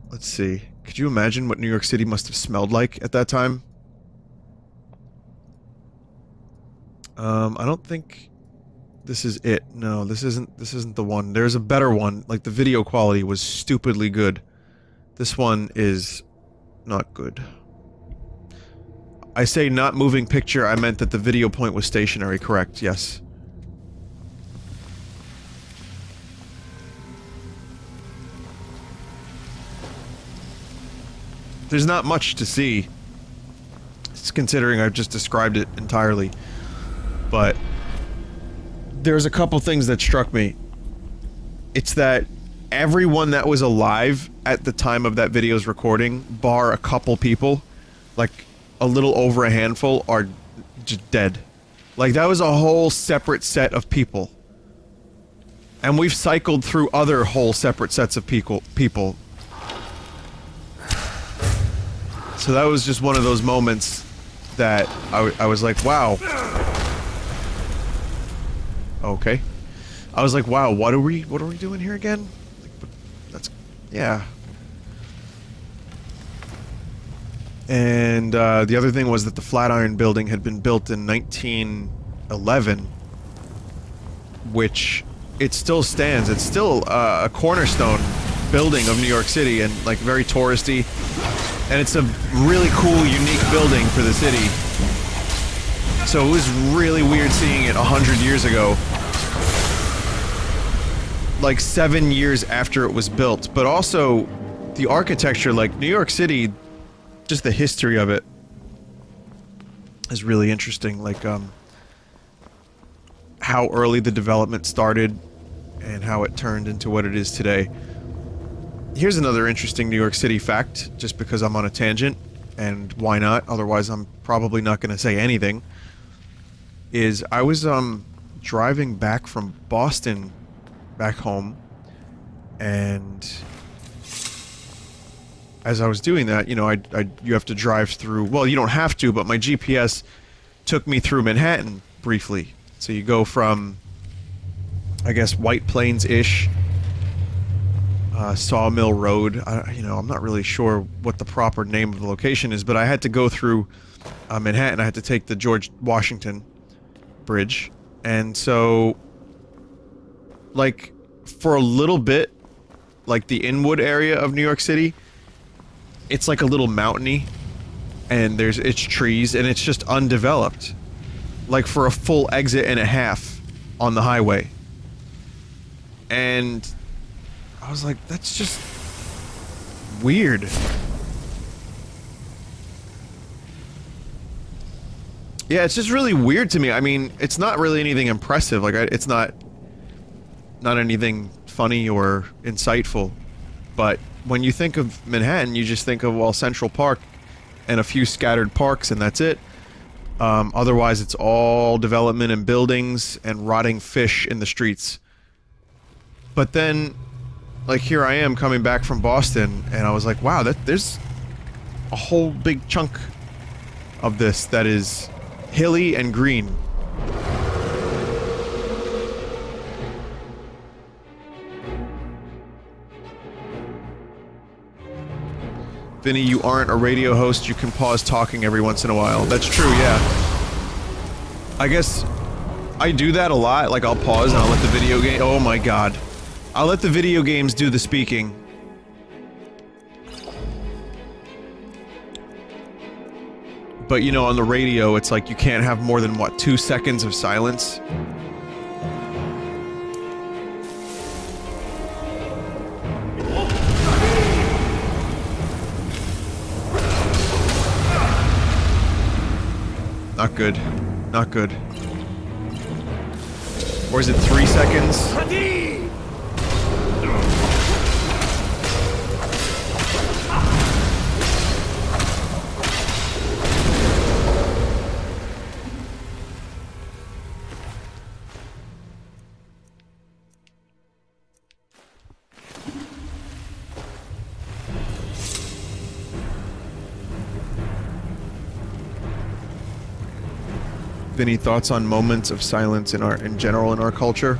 Speaker 1: Let's see. Could you imagine what New York City must have smelled like at that time? I don't think this is it. No, this isn't the one. There's a better one. Like, the video quality was stupidly good. This one is not good. I say not moving picture, I meant that the video point was stationary, correct, yes. there's not much to see. It's considering I've just described it entirely. But there's a couple things that struck me. It's that everyone that was alive at the time of that video's recording, bar a couple people, like a little over a handful, are just dead. Like, that was a whole separate set of people. And we've cycled through other whole separate sets of people. So that was just one of those moments that I was like, wow. Okay. I was like, wow, what are we doing here again? Like, that's, yeah. And the other thing was that the Flatiron Building had been built in 1911, which it still stands. It's still a cornerstone building of New York City, and like very touristy. And it's a really cool, unique building for the city. So it was really weird seeing it 100 years ago. Like 7 years after it was built. But also, the architecture, like New York City, just the history of it is really interesting. Like, how early the development started and how it turned into what it is today. Here's another interesting New York City fact, just because I'm on a tangent, and why not? Otherwise, I'm probably not going to say anything. Is I was driving back from Boston back home, and as I was doing that, you know, you have to drive through, well, you don't have to, but my GPS took me through Manhattan briefly. So you go from, I guess, White Plains-ish, Sawmill Road. You know, I'm not really sure what the proper name of the location is, but I had to go through Manhattan. I had to take the George Washington Bridge. And so, like, for a little bit, like the Inwood area of New York City, it's like a little mountainy, and it's trees, and it's just undeveloped. Like for a full exit and a half on the highway. And I was like, that's just weird. Yeah, it's just really weird to me. I mean, it's not really anything impressive. Like, it's not anything funny or insightful. But when you think of Manhattan, you just think of, well, Central Park and a few scattered parks, and that's it. Otherwise, it's all development and buildings and rotting fish in the streets. But then, like, here I am coming back from Boston, and I was like, wow, there's a whole big chunk of this that is hilly and green. Vinny, you aren't a radio host, you can pause talking every once in a while. That's true, yeah. I guess I do that a lot, like I'll pause and I'll let the video game— oh my god. I'll let the video games do the speaking. But you know, on the radio, it's like you can't have more than, what, 2 seconds of silence? Not good. Not good. Or is it 3 seconds? Any thoughts on moments of silence in general in our culture?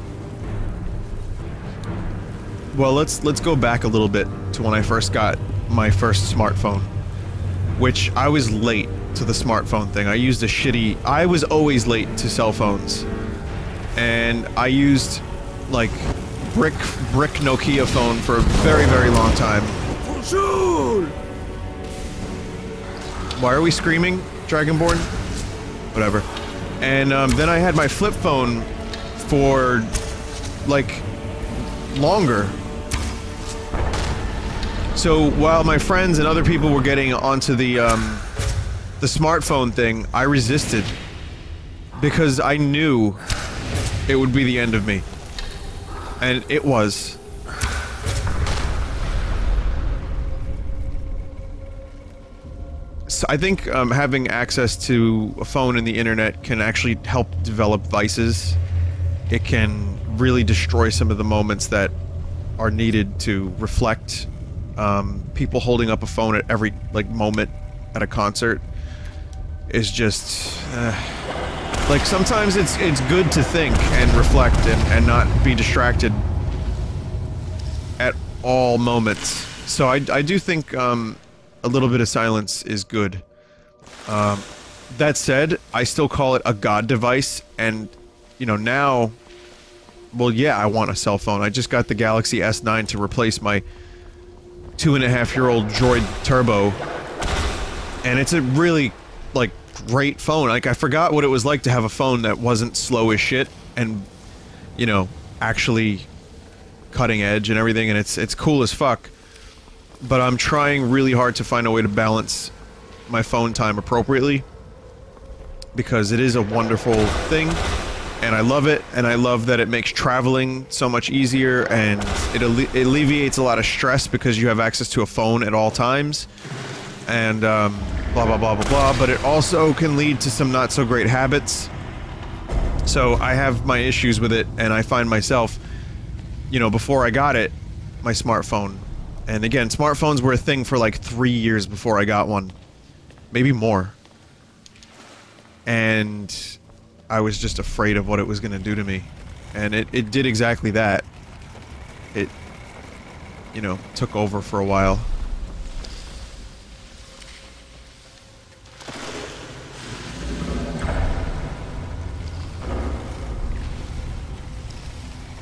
Speaker 1: Well, let's go back a little bit to when I first got my first smartphone, which I was late to the smartphone thing. I used a shitty— I was always late to cell phones, and I used like brick Nokia phone for a very, very long time. Why are we screaming, Dragonborn? Whatever. And then I had my flip phone for, like, longer. So while my friends and other people were getting onto the smartphone thing, I resisted. Because I knew it would be the end of me. And it was. So I think having access to a phone and the internet can actually help develop vices. It can really destroy some of the moments that are needed to reflect. People holding up a phone at every, like, moment at a concert is just... like, sometimes it's good to think and reflect and not be distracted at all moments. So I do think, a little bit of silence is good. That said, I still call it a god device, and, you know, now... Well, yeah, I want a cell phone. I just got the Galaxy S9 to replace my 2.5-year-old Droid Turbo. And it's a really, like, great phone. Like, I forgot what it was like to have a phone that wasn't slow as shit, and, you know, actually cutting edge and everything, and it's cool as fuck. But I'm trying really hard to find a way to balance my phone time appropriately, because it is a wonderful thing, and I love it, and I love that it makes traveling so much easier, and it alleviates a lot of stress because you have access to a phone at all times, and blah blah blah blah blah, but it also can lead to some not so great habits. So I have my issues with it, and I find myself, you know, before I got it, my smartphone, and again, smartphones were a thing for like 3 years before I got one. Maybe more. And I was just afraid of what it was going to do to me. And it did exactly that. It, you know, took over for a while.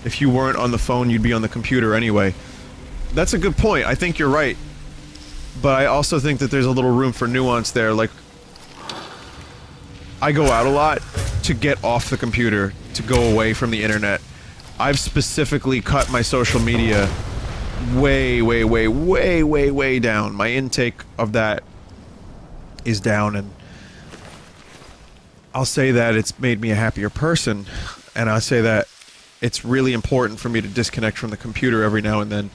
Speaker 1: If you weren't on the phone, you'd be on the computer anyway. That's a good point. I think you're right. But I also think that there's a little room for nuance there. Like, I go out a lot to get off the computer, to go away from the internet. I've specifically cut my social media way down. My intake of that is down, and I'll say that it's made me a happier person, and I'll say that it's really important for me to disconnect from the computer every now and then.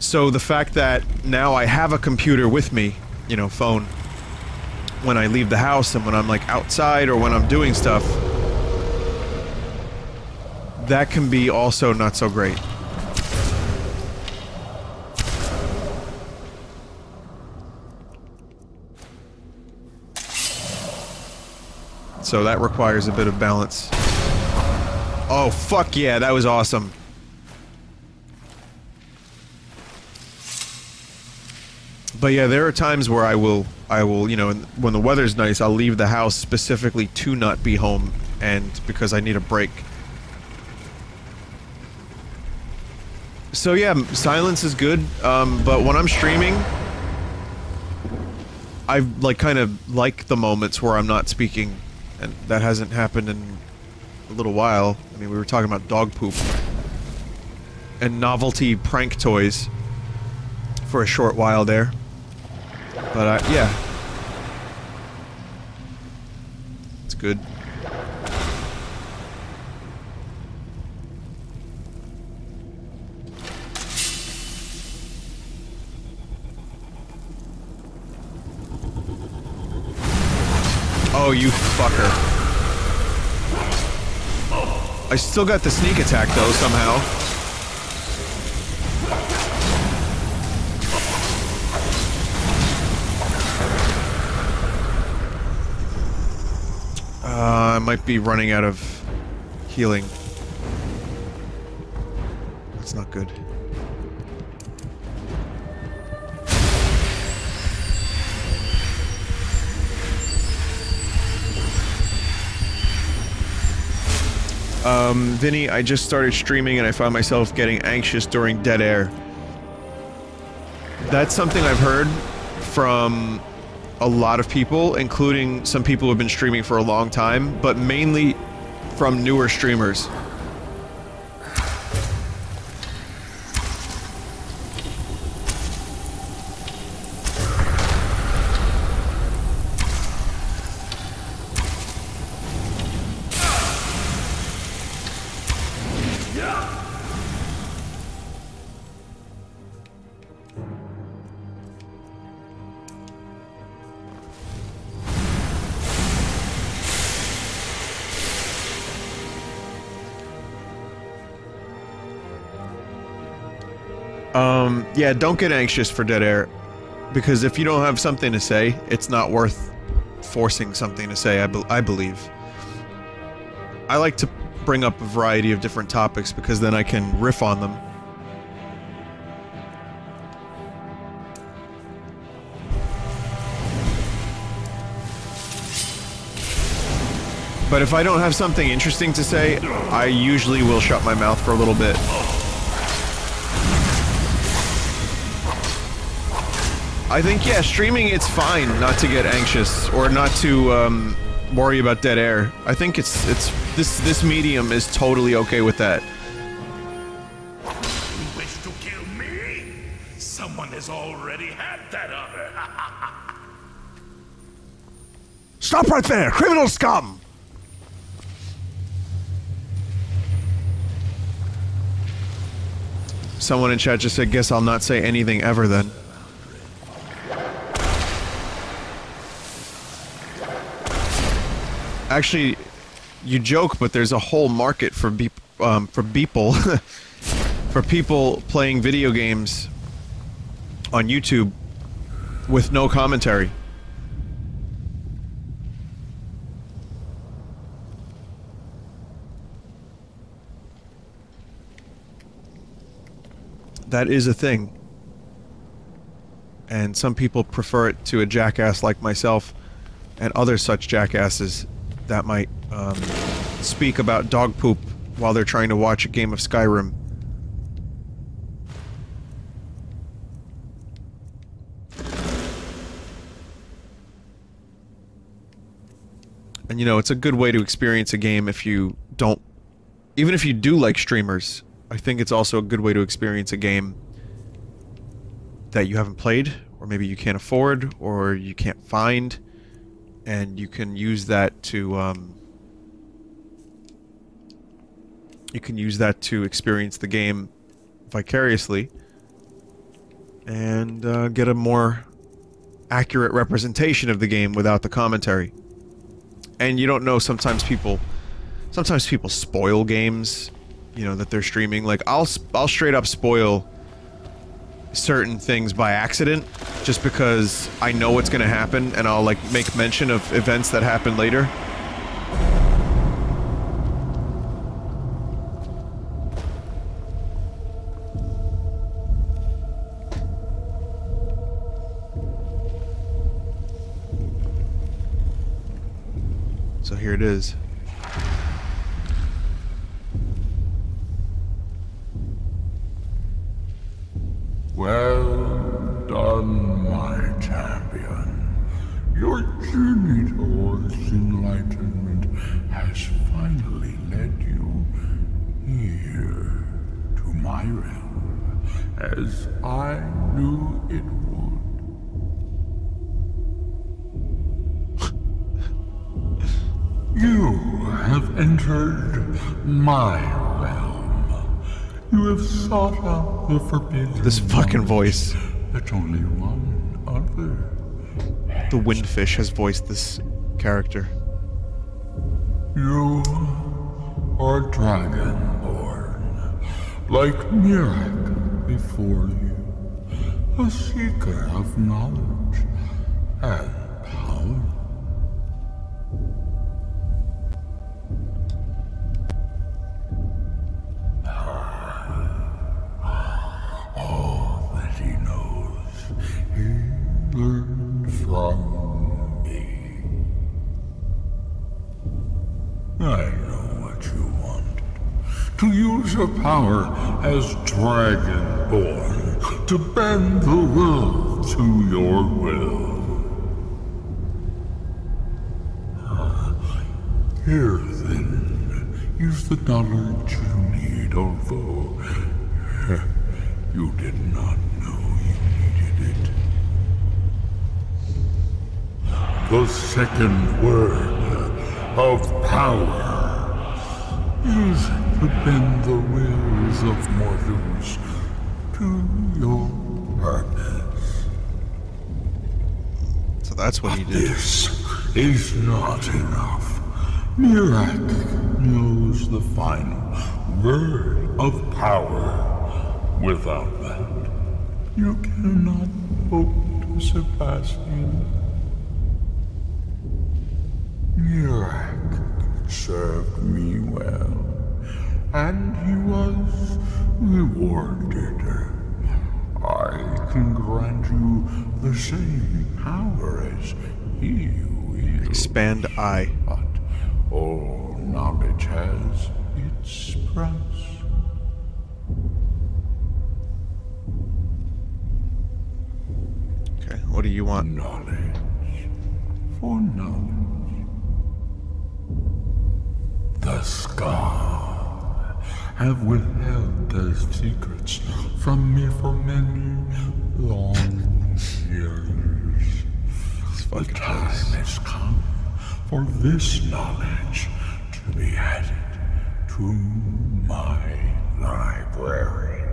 Speaker 1: So the fact that now I have a computer with me, you know, phone, when I leave the house and when I'm, like, outside or when I'm doing stuff, that can be also not so great. So that requires a bit of balance. Oh, fuck yeah, that was awesome. But yeah, there are times where I will, you know, when the weather's nice, I'll leave the house specifically to not be home, and because I need a break. So yeah, silence is good, but when I'm streaming, I, like, kind of like the moments where I'm not speaking, and that hasn't happened in a little while. I mean, we were talking about dog poop and novelty prank toys for a short while there. But, yeah. It's good. Oh, you fucker. I still got the sneak attack, though, somehow. I might be running out of healing. That's not good. Vinny, I just started streaming and I found myself getting anxious during dead air. That's something I've heard from a lot of people, including some people who have been streaming for a long time, but mainly from newer streamers. Yeah, don't get anxious for dead air. Because if you don't have something to say, it's not worth forcing something to say, I believe. I like to bring up a variety of different topics because then I can riff on them. But if I don't have something interesting to say, I usually will shut my mouth for a little bit. I think, yeah, streaming, it's fine not to get anxious or not to worry about dead air. I think this medium is totally okay with that.
Speaker 10: You wish to kill me? Someone has already had that honor.
Speaker 11: Stop right there, criminal scum!
Speaker 1: Someone in chat just said, guess I'll not say anything ever then. Actually, you joke, but there's a whole market for people for people playing video games on YouTube with no commentary. That is a thing. And some people prefer it to a jackass like myself and other such jackasses that might speak about dog poop while they're trying to watch a game of Skyrim. And you know, it's a good way to experience a game if you don't... Even if you do like streamers, I think it's also a good way to experience a game that you haven't played, or maybe you can't afford, or you can't find, and you can use that to, experience the game vicariously, and get a more accurate representation of the game without the commentary. And you don't know, sometimes people spoil games, you know, that they're streaming. Like, I'll straight up spoil certain things by accident, just because I know what's gonna happen, and I'll, like, make mention of events that happen later. So here it is.
Speaker 10: Well done, my champion. Your journey towards enlightenment has finally led you here to my realm, as I knew it would. You have entered my realm. You have sought out the forbidden.
Speaker 1: This fucking voice.
Speaker 10: That only one other.
Speaker 1: The Windfish has voiced this character.
Speaker 10: You are dragonborn, like Mirak before you, a seeker of knowledge and power. All that he knows, he learned from me. I know what you want. To use your power as Dragonborn, to bend the world to your will. Here then, use the knowledge you need, although you did not know you needed it. The second word of power is to bend the wills of mortals to your purpose.
Speaker 1: So that's what he did.
Speaker 10: This is not enough. Mirak knows the final word of power. Without that, you cannot hope to surpass him. Nchardak served me well, and he was rewarded. I can grant you the same power as he wields.
Speaker 1: Expand I.
Speaker 10: But all knowledge has its price.
Speaker 1: Okay, what do you want?
Speaker 10: Knowledge for knowledge. The Scar have withheld their secrets from me for many long years. The time has come for this knowledge to be added to my library.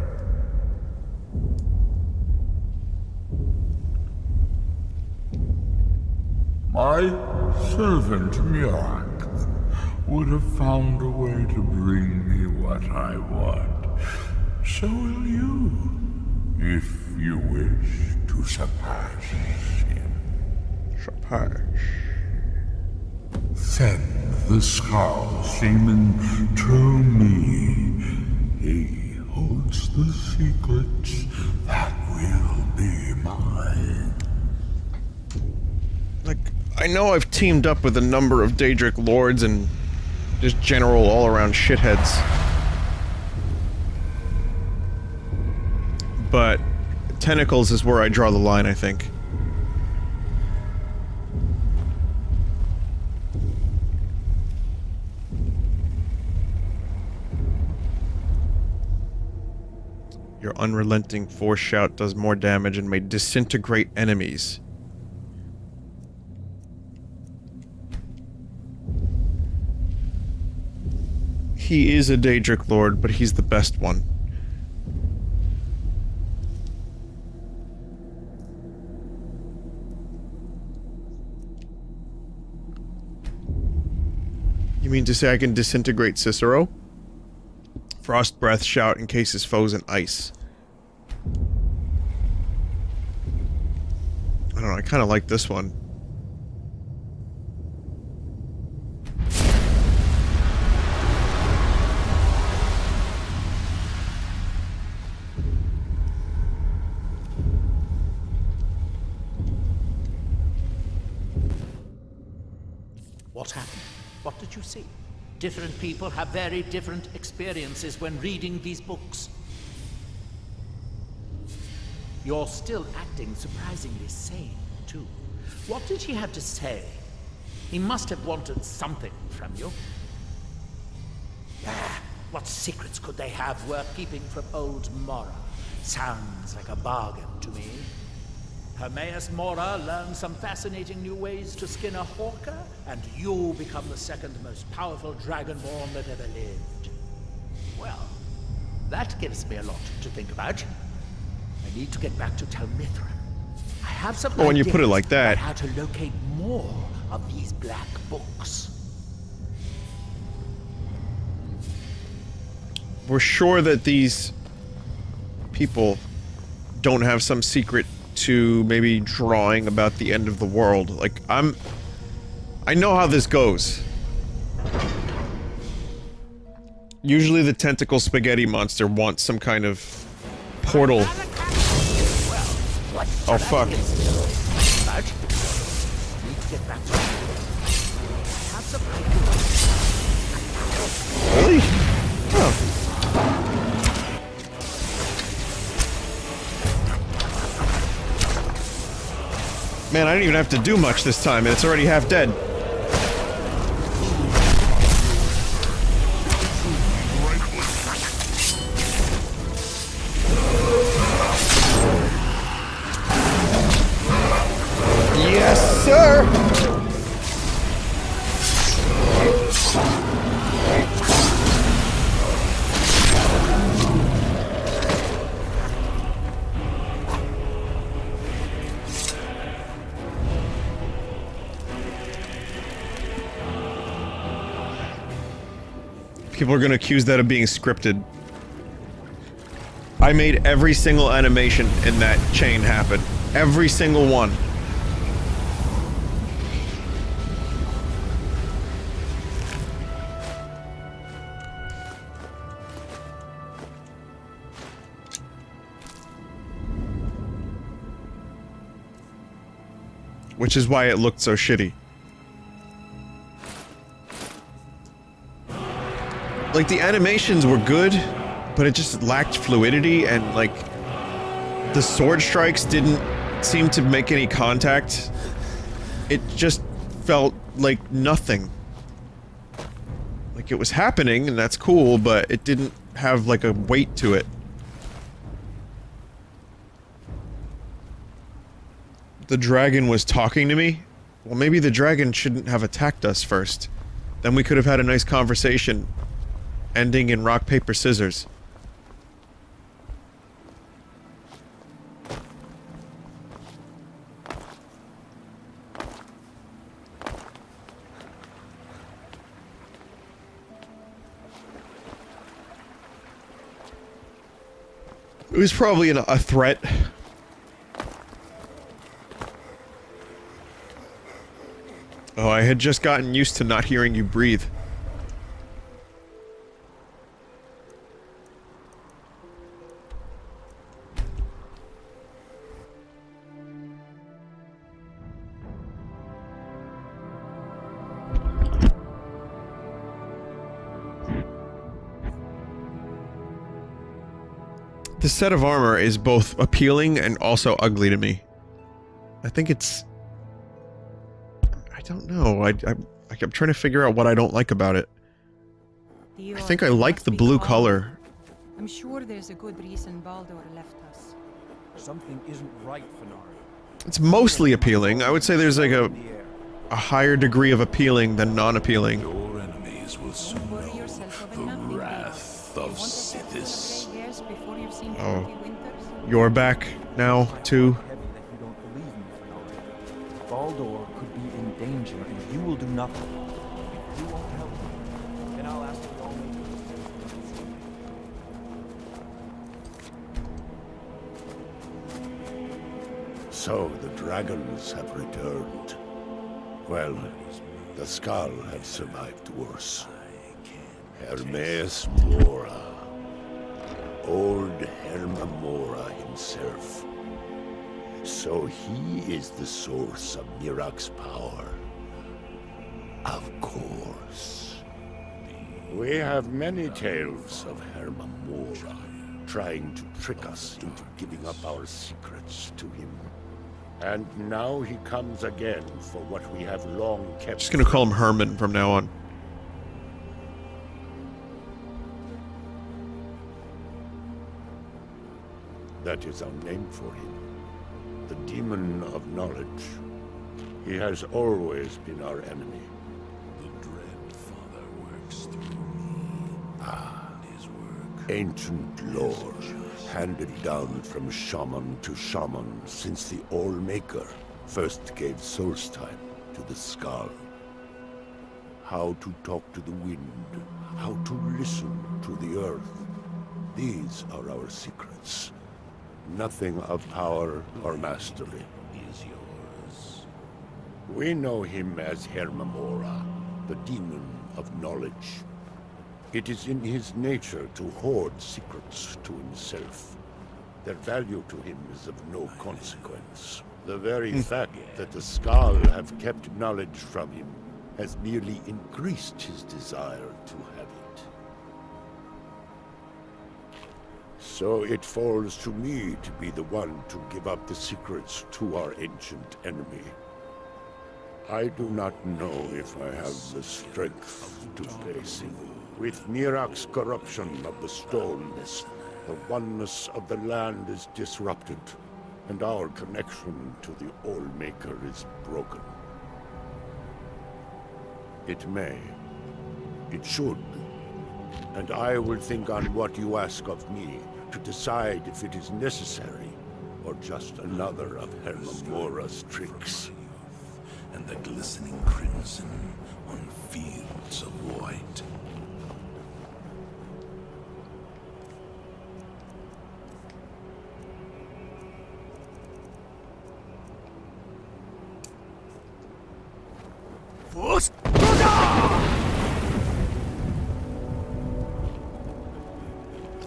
Speaker 10: My servant Nchardak would have found a way to bring me what I want. So will you, if you wish to surpass him.
Speaker 1: Surpass.
Speaker 10: Send the Skull Shaman to me. He holds the secrets that will be mine.
Speaker 1: Like, I know I've teamed up with a number of Daedric lords and just general all-around shitheads. But tentacles is where I draw the line, I think. Your unrelenting force shout does more damage and may disintegrate enemies. He is a Daedric Lord, but he's the best one. You mean to say I can disintegrate Cicero? Frost Breath shout encases foes in ice. I don't know, I kinda like this one.
Speaker 9: What happened? What did you see? Different people have very different experiences when reading these books. You're still acting surprisingly sane, too. What did he have to say? He must have wanted something from you. Ah, what secrets could they have worth keeping from old Mora? Sounds like a bargain to me. Hermaeus Mora learned some fascinating new ways to skin a hawker, and you become the second most powerful dragonborn that ever lived. Well, that gives me a lot to think about. I need to get back to Tel Mithril. I have some
Speaker 1: when you put it like that,
Speaker 9: about how to locate more of these black books.
Speaker 1: we're sure that these people don't have some secret to maybe drawing about the end of the world. Like, I know how this goes. Usually the tentacle spaghetti monster wants some kind of portal. Oh fuck. Really? Oh. Man, I didn't even have to do much this time, and it's already half dead. Yes, sir! People are gonna accuse that of being scripted. I made every single animation in that chain happen. Every single one. Which is why it looked so shitty. Like, the animations were good, but it just lacked fluidity, and, like, the sword strikes didn't seem to make any contact. It just felt like nothing. Like, it was happening, and that's cool, but it didn't have, like, a weight to it. The dragon was talking to me? Well, maybe the dragon shouldn't have attacked us first. Then we could have had a nice conversation, ending in rock, paper, scissors. It was probably a threat. Oh, I had just gotten used to not hearing you breathe. This set of armor is both appealing and also ugly to me. I think it's... I don't know. I'm trying to figure out what I don't like about it. I think I like the blue color.
Speaker 5: I'm sure there's a good reason Baldur left us.
Speaker 2: Something isn't right, Fenari.
Speaker 1: It's mostly appealing. I would say there's like a higher degree of appealing than non-appealing.
Speaker 10: Your enemies will soon know the wrath of Sithis.
Speaker 1: Oh. You're back now, too.
Speaker 2: Heavy that you don't believe me, Fenari. Baldur could be in danger, and you will do nothing. If you won't help me, then I'll ask the Lawmaker.
Speaker 8: So the dragons have returned. Well, the Skull have survived worse. Hermes Mora. Old Hermamora himself. So he is the source of Mirak's power. Of course. We have many tales of Hermamora trying to trick us into giving up our secrets to him. And now he comes again for what we have long kept.
Speaker 1: Just gonna call him Herman from now on.
Speaker 8: That is our name for him. The Demon of Knowledge. He has always been our enemy.
Speaker 10: The Dread Father works through me. His work.
Speaker 8: Ancient lore, handed down from shaman to shaman since the All-Maker first gave Solstheim to the Skull. How to talk to the wind, how to listen to the earth. These are our secrets. Nothing of power or mastery
Speaker 10: Is yours.
Speaker 8: We know him as Hermamora, the Demon of Knowledge. It is in his nature to hoard secrets to himself. Their value to him is of no consequence. The very fact that the Skull have kept knowledge from him has merely increased his desire to have it. So it falls to me to be the one to give up the secrets to our ancient enemy. I do not know if I have the strength to face him. With Mirak's corruption of the stones, the oneness of the land is disrupted, and our connection to the All-Maker is broken. It may. It should. And I will think on what you ask of me to decide if it is necessary or just another of Hermamora's tricks.
Speaker 10: And the glistening crimson on fields of white.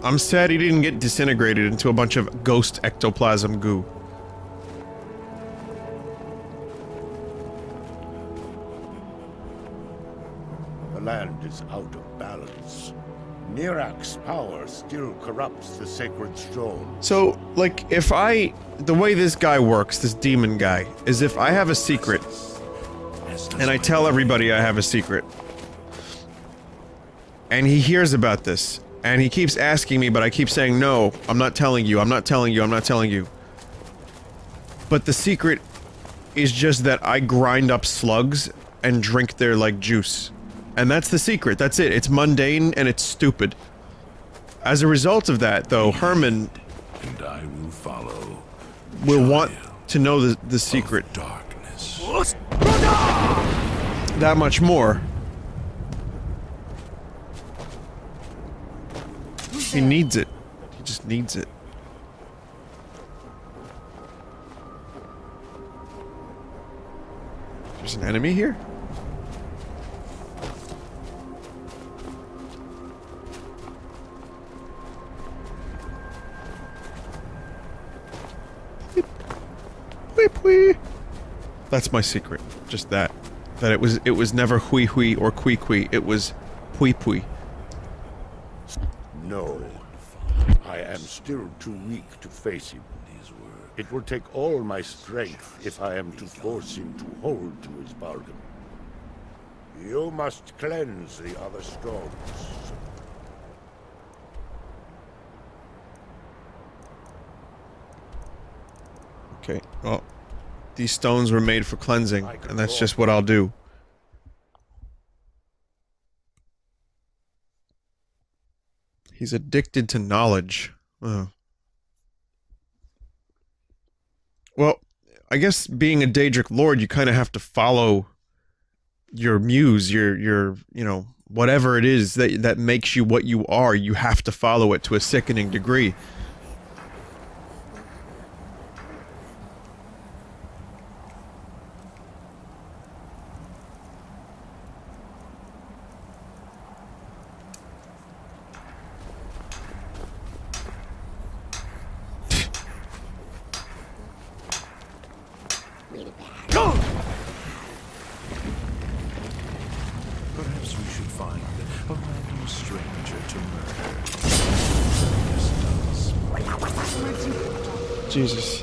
Speaker 1: I'm sad he didn't get disintegrated into a bunch of ghost ectoplasm goo.
Speaker 8: The land is out of balance. Nirak's power still corrupts the sacred stone.
Speaker 1: So, like, if I... The way this guy works, this demon guy, is if I have a secret, and I tell everybody I have a secret, and he hears about this, and he keeps asking me, but I keep saying, no, I'm not telling you, I'm not telling you, I'm not telling you. But the secret is just that I grind up slugs and drink their, like, juice. And that's the secret, that's it. It's mundane and it's stupid. As a result of that, though, Herman...
Speaker 10: And I will follow.
Speaker 1: Will want to know the secret.
Speaker 10: Darkness.
Speaker 1: That much more. He needs it. He just needs it. There's an enemy here? That's my secret. Just that. That it was never hui hui or kui kui. It was pui pui.
Speaker 8: No. I am still too weak to face him. It will take all my strength if I am to force him to hold to his bargain. You must cleanse the other stones.
Speaker 1: Okay, well, these stones were made for cleansing, and that's just what I'll do. He's addicted to knowledge. Oh. Well, I guess being a Daedric Lord, you kind of have to follow your muse, your, you know, whatever it is that makes you what you are, you have to follow it to a sickening degree.
Speaker 10: Perhaps we should find a random stranger to murder.
Speaker 1: Jesus.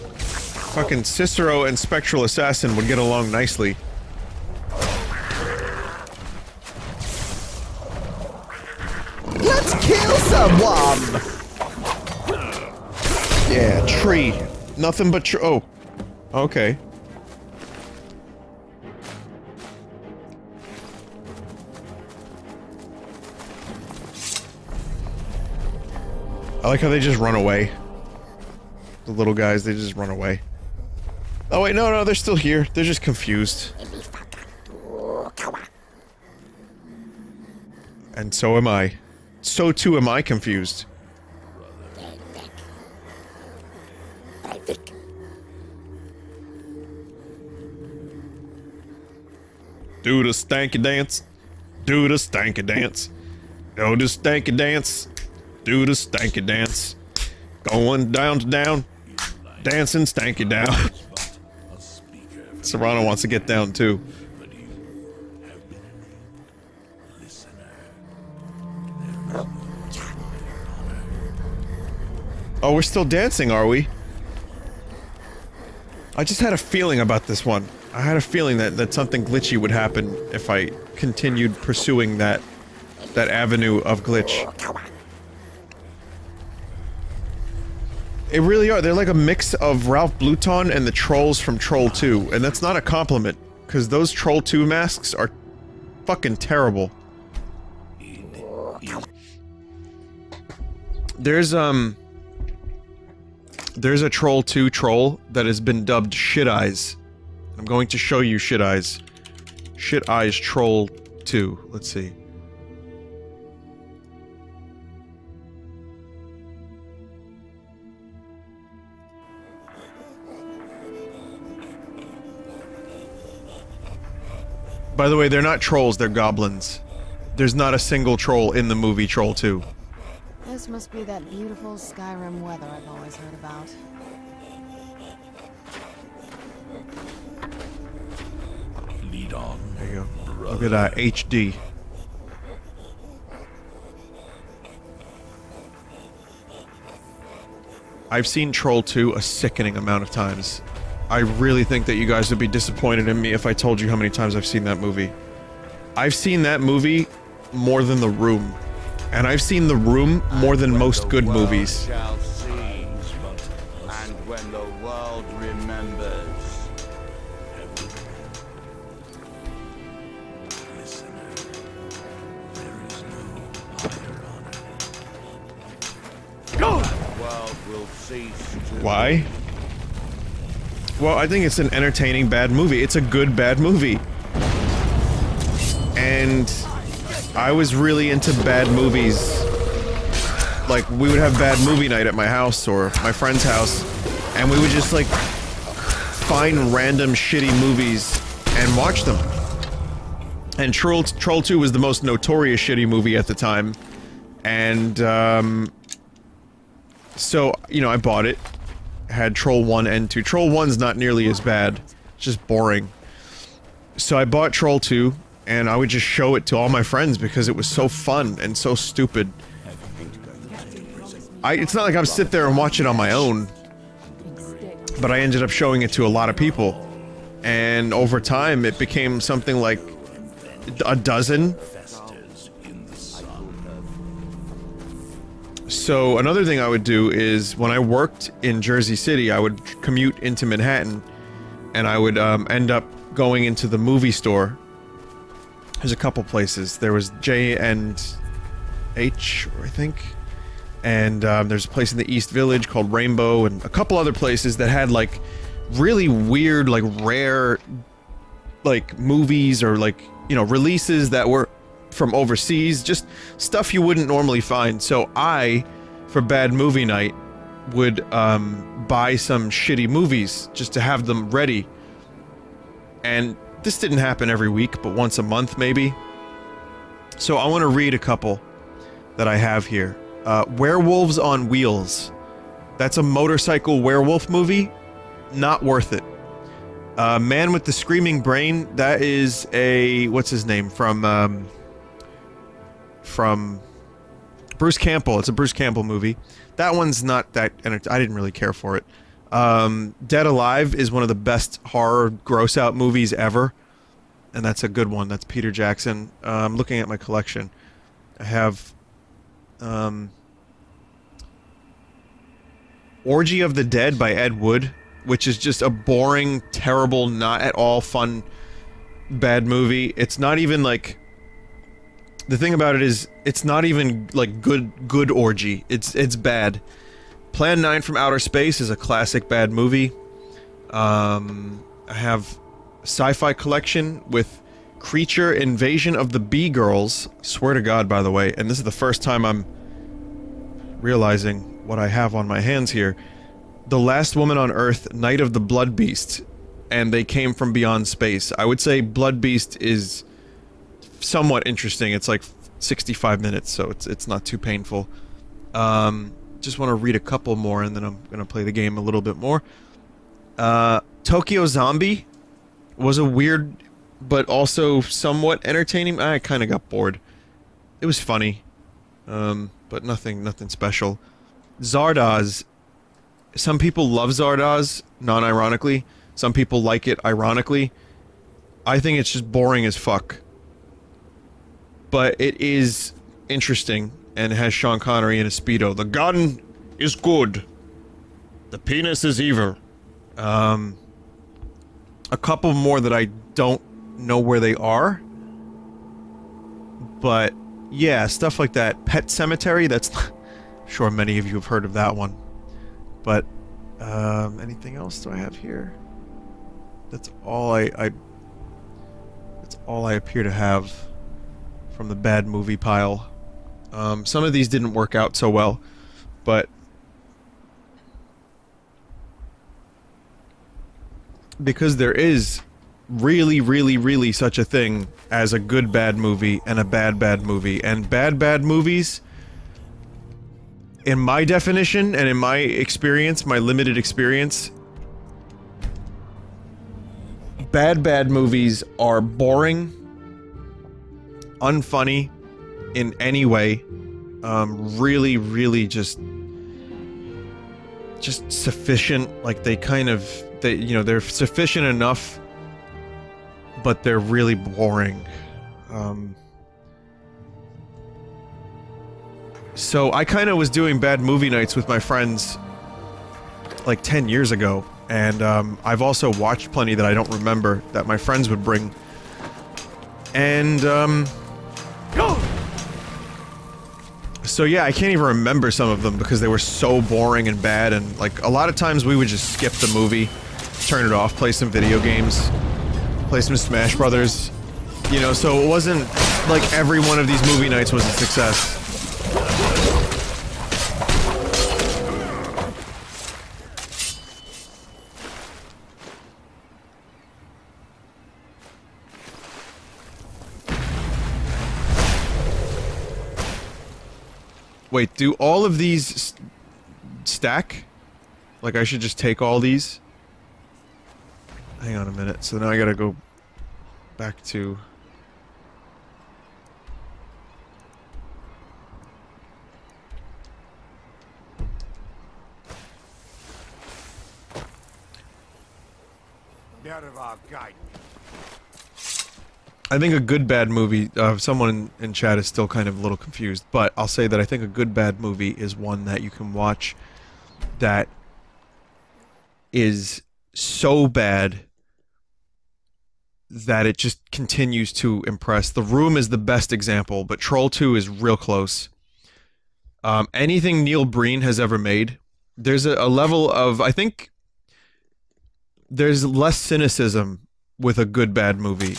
Speaker 1: Fucking Cicero and Spectral Assassin would get along nicely.
Speaker 11: Let's kill someone!
Speaker 1: Yeah, tree. Nothing but oh. Okay. I like how they just run away. The little guys, they just run away. Oh wait, no, they're still here. They're just confused. And so am I. So too am I confused. Do the stanky dance. Do the stanky dance. Do the stanky dance. Do the stanky dance. Going down to down. Dancing stanky down. Serrano wants to get down too. Oh, we're still dancing, are we? I just had a feeling about this one. I had a feeling that something glitchy would happen if I continued pursuing that avenue of glitch. They really are. They're like a mix of Ralph Bluton and the trolls from Troll 2, and that's not a compliment, because those Troll 2 masks are fucking terrible. There's a Troll 2 troll that has been dubbed Shit Eyes. I'm going to show you Shit Eyes. Shit Eyes Troll 2. Let's see. By the way, they're not trolls, they're goblins. There's not a single troll in the movie Troll 2.
Speaker 3: This must be that beautiful Skyrim weather I've always heard about.
Speaker 10: Lead on.
Speaker 1: There you go. Look at HD. I've seen Troll 2 a sickening amount of times. I really think that you guys would be disappointed in me if I told you how many times I've seen that movie. I've seen that movie more than The Room. And I've seen The Room more than most good movies.
Speaker 12: Shall see, and when the world remembers.
Speaker 10: Listener, there is no higher honor.
Speaker 12: Go! The world will cease to.
Speaker 1: Why? Well, I think it's an entertaining bad movie. It's a good bad movie. And I was really into bad movies. Like, we would have bad movie night at my house or my friend's house, and we would just, like, find random shitty movies and watch them. And Troll 2 was the most notorious shitty movie at the time. And, so, you know, I bought it. Had Troll 1 and 2. Troll 1's not nearly as bad. It's just boring. So I bought Troll 2, and I would just show it to all my friends because it was so fun and so stupid. It's not like I would sit there and watch it on my own, but I ended up showing it to a lot of people. And over time, it became something like a dozen. So another thing I would do is, when I worked in Jersey City, I would commute into Manhattan, and I would end up going into the movie store. There's a couple places. There was J&H, I think, and there's a place in the East Village called Rainbow, and a couple other places that had, like, really weird, like, rare, like, movies or, like, you know, releases that were from overseas, just stuff you wouldn't normally find. So I, for bad movie night, would buy some shitty movies just to have them ready. And this didn't happen every week, but once a month maybe. So I want to read a couple that I have here. Werewolves on Wheels. That's a motorcycle werewolf movie. Not worth it. Man with the Screaming Brain. That is a... what's his name? From Bruce Campbell. It's a Bruce Campbell movie. That one's not that... I didn't really care for it. Dead Alive is one of the best horror gross-out movies ever. And that's a good one. That's Peter Jackson. I'm looking at my collection. I have... Orgy of the Dead by Ed Wood, which is just a boring, terrible, not at all fun, bad movie. It's not even, like... The thing about it is, it's not even, like, good orgy. It's bad. Plan 9 from Outer Space is a classic bad movie. I have a sci-fi collection with Creature Invasion of the Bee Girls. Swear to God, by the way, and this is the first time I'm realizing what I have on my hands here. The Last Woman on Earth, Night of the Blood Beast, and They Came from Beyond Space. I would say Blood Beast is somewhat interesting. It's like 65 minutes, so it's not too painful. Just want to read a couple more, and then I'm gonna play the game a little bit more. Tokyo Zombie was a weird, but also somewhat entertaining. I kind of got bored. It was funny, but nothing special. Zardoz. Some people love Zardoz, non-ironically. Some people like it ironically. I think it's just boring as fuck. But it is interesting, and it has Sean Connery in a Speedo. The gun is good. The penis is evil. A couple more that I don't know where they are. But, yeah, stuff like that. Pet Cemetery, that's... I'm sure many of you have heard of that one. But, anything else do I have here? That's all that's all I appear to have from the bad movie pile. Some of these didn't work out so well, but because there is really, really, really such a thing as a good bad movie and a bad bad movie. And bad movies, in my definition and in my experience, my limited experience, bad movies are boring, unfunny in any way, really, really just sufficient. Like they're sufficient enough, but they're really boring. So I kind of was doing bad movie nights with my friends like 10 years ago, and I've also watched plenty that I don't remember that my friends would bring. And so yeah, I can't even remember some of them because they were so boring and bad, and like a lot of times we would just skip the movie, turn it off, play some video games, play some Smash Brothers, you know, so it wasn't like every one of these movie nights was a success. Wait, do all of these stack? Like I should just take all these? Hang on a minute, so now I gotta go back to... I think a good bad movie, someone in chat is still kind of a little confused, but I'll say that I think a good bad movie is one that you can watch that is so bad that it just continues to impress. The Room is the best example, but Troll 2 is real close. Anything Neil Breen has ever made, there's a level of, I think, there's less cynicism with a good bad movie.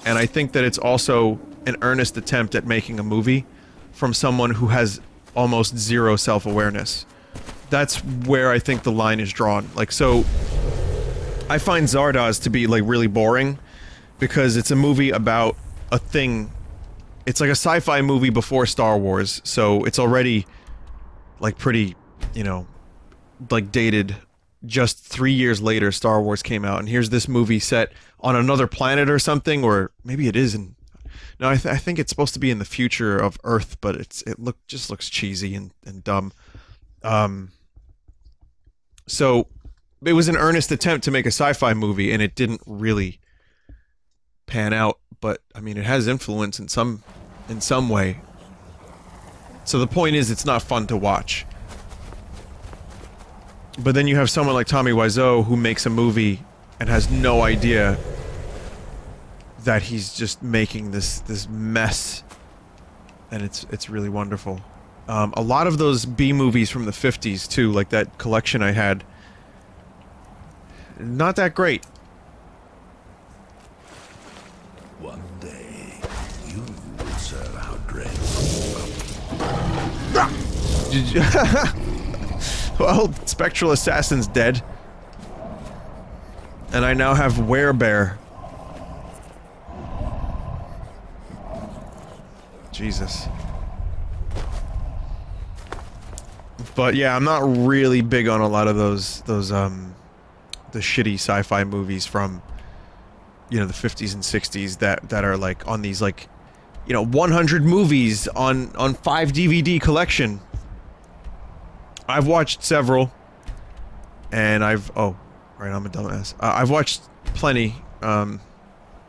Speaker 1: And I think that it's also an earnest attempt at making a movie from someone who has almost zero self-awareness. That's where I think the line is drawn. Like, so... I find Zardoz to be, like, really boring, because it's a movie about a thing... It's like a sci-fi movie before Star Wars, so it's already, like, pretty, you know, like, dated. Just 3 years later, Star Wars came out, and here's this movie set on another planet or something, or maybe it is in... No, I think it's supposed to be in the future of Earth, but it just looks cheesy and dumb. So, it was an earnest attempt to make a sci-fi movie, and it didn't really pan out, but, I mean, it has influence in some way. So the point is, it's not fun to watch. But then you have someone like Tommy Wiseau who makes a movie and has no idea that he's just making this mess, and it's really wonderful. A lot of those B movies from the 50s too, like that collection I had, not that great.
Speaker 10: One day, you will serve our dread.
Speaker 1: Well, Spectral Assassin's dead. And I now have Werebear. Jesus. But yeah, I'm not really big on a lot of those the shitty sci-fi movies from, you know, the 50s and 60s that are like on these, like, you know, 100 movies on 5 DVD collection. I've watched several, and oh, right, I'm a dumbass. I've watched plenty.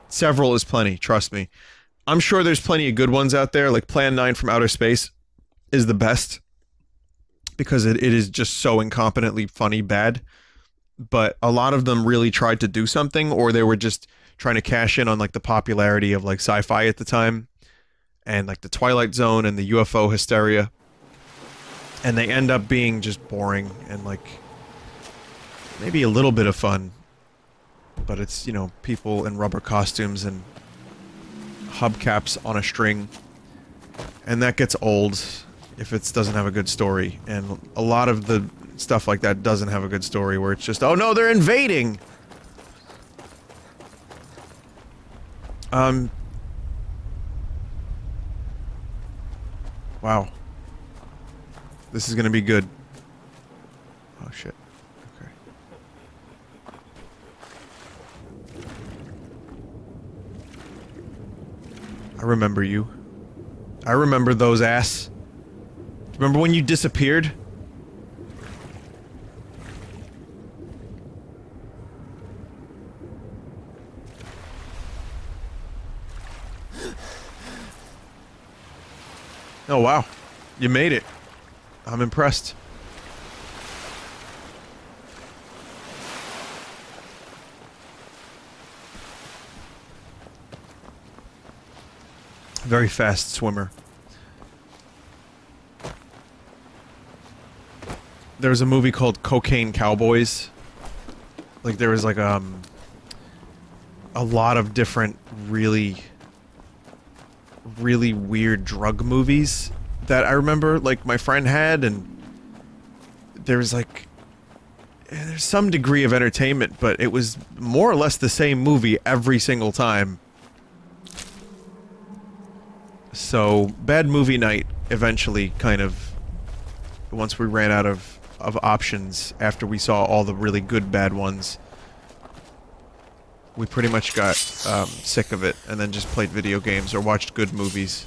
Speaker 1: Several is plenty, trust me. I'm sure there's plenty of good ones out there, like Plan 9 from Outer Space is the best, because it is just so incompetently funny bad. But a lot of them really tried to do something, or they were just trying to cash in on, like, the popularity of, like, sci-fi at the time, and, like, the Twilight Zone and the UFO hysteria. And they end up being just boring and, like, maybe a little bit of fun. But it's, you know, people in rubber costumes and hubcaps on a string. And that gets old if it doesn't have a good story. And a lot of the stuff like that doesn't have a good story, where it's just, oh no, they're invading! Wow. This is gonna be good. Oh shit. Okay. I remember you. I remember those ass. Remember when you disappeared? Oh wow. You made it. I'm impressed. Very fast swimmer. There was a movie called Cocaine Cowboys. Like there was like a lot of different really weird drug movies that I remember like my friend had, and there was like there's some degree of entertainment, but it was more or less the same movie every single time. So bad movie night eventually kind of, once we ran out of options after we saw all the really good bad ones, we pretty much got sick of it and then just played video games or watched good movies.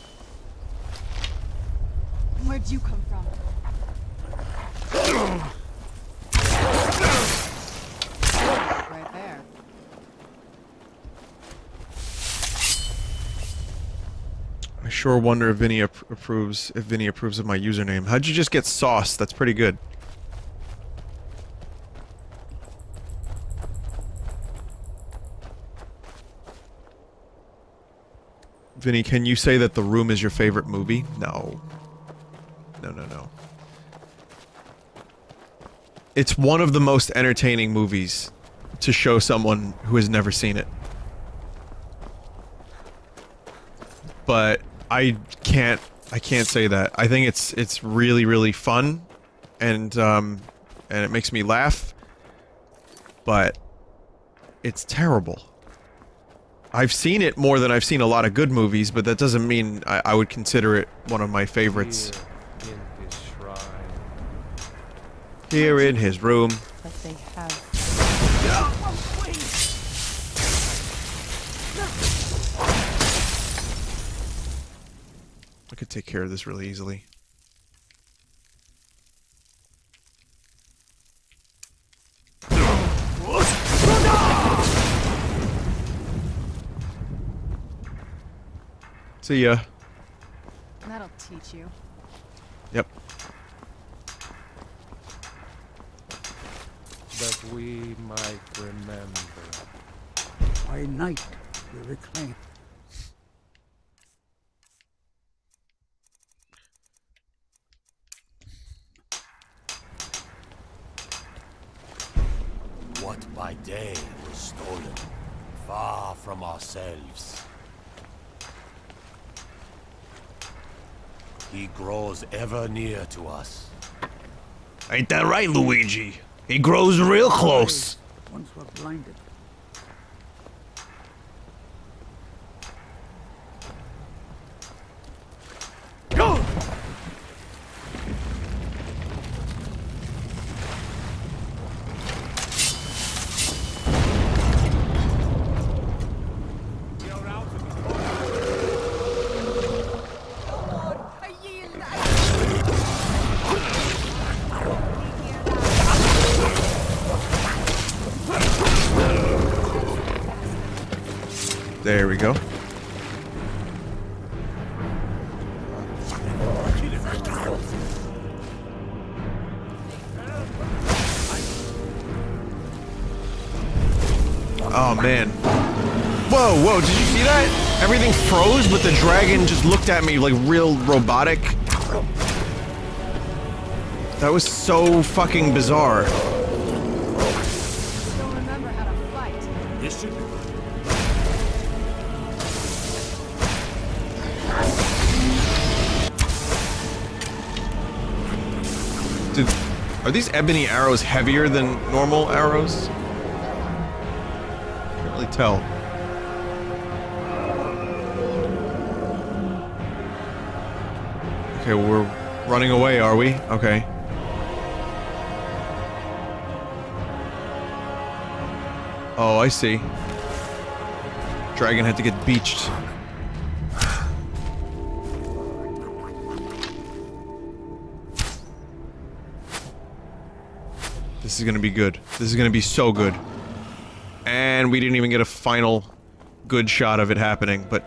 Speaker 3: Where'd you come from? Right there.
Speaker 1: I sure wonder if Vinny approves of my username. How'd you just get sauce? That's pretty good. Vinny, can you say that The Room is your favorite movie? No. No. It's one of the most entertaining movies to show someone who has never seen it. But I can't say that. I think it's really fun, and it makes me laugh, but it's terrible. I've seen it more than I've seen a lot of good movies, but that doesn't mean I would consider it one of my favorites.
Speaker 7: Here in his shrine.
Speaker 1: Here in his room.
Speaker 3: But they have.
Speaker 1: I could take care of this really easily. See ya.
Speaker 3: That'll teach you.
Speaker 1: Yep.
Speaker 7: That we might remember.
Speaker 6: By night we reclaim.
Speaker 12: What by day was stolen, far from ourselves. He grows ever near to us.
Speaker 1: Ain't that right, Luigi? He grows real close.
Speaker 6: Once we're blinded.
Speaker 1: Go! There we go. Oh man. Whoa, did you see that? Everything froze, but the dragon just looked at me like real robotic. That was so fucking bizarre.
Speaker 3: Don't remember how to fight.
Speaker 12: This should be.
Speaker 1: Dude, are these ebony arrows heavier than normal arrows? Can't really tell. Okay, we're running away, are we? Okay. Oh, I see. Dragon had to get beached. This is gonna be good. This is gonna be so good. And we didn't even get a final good shot of it happening, but...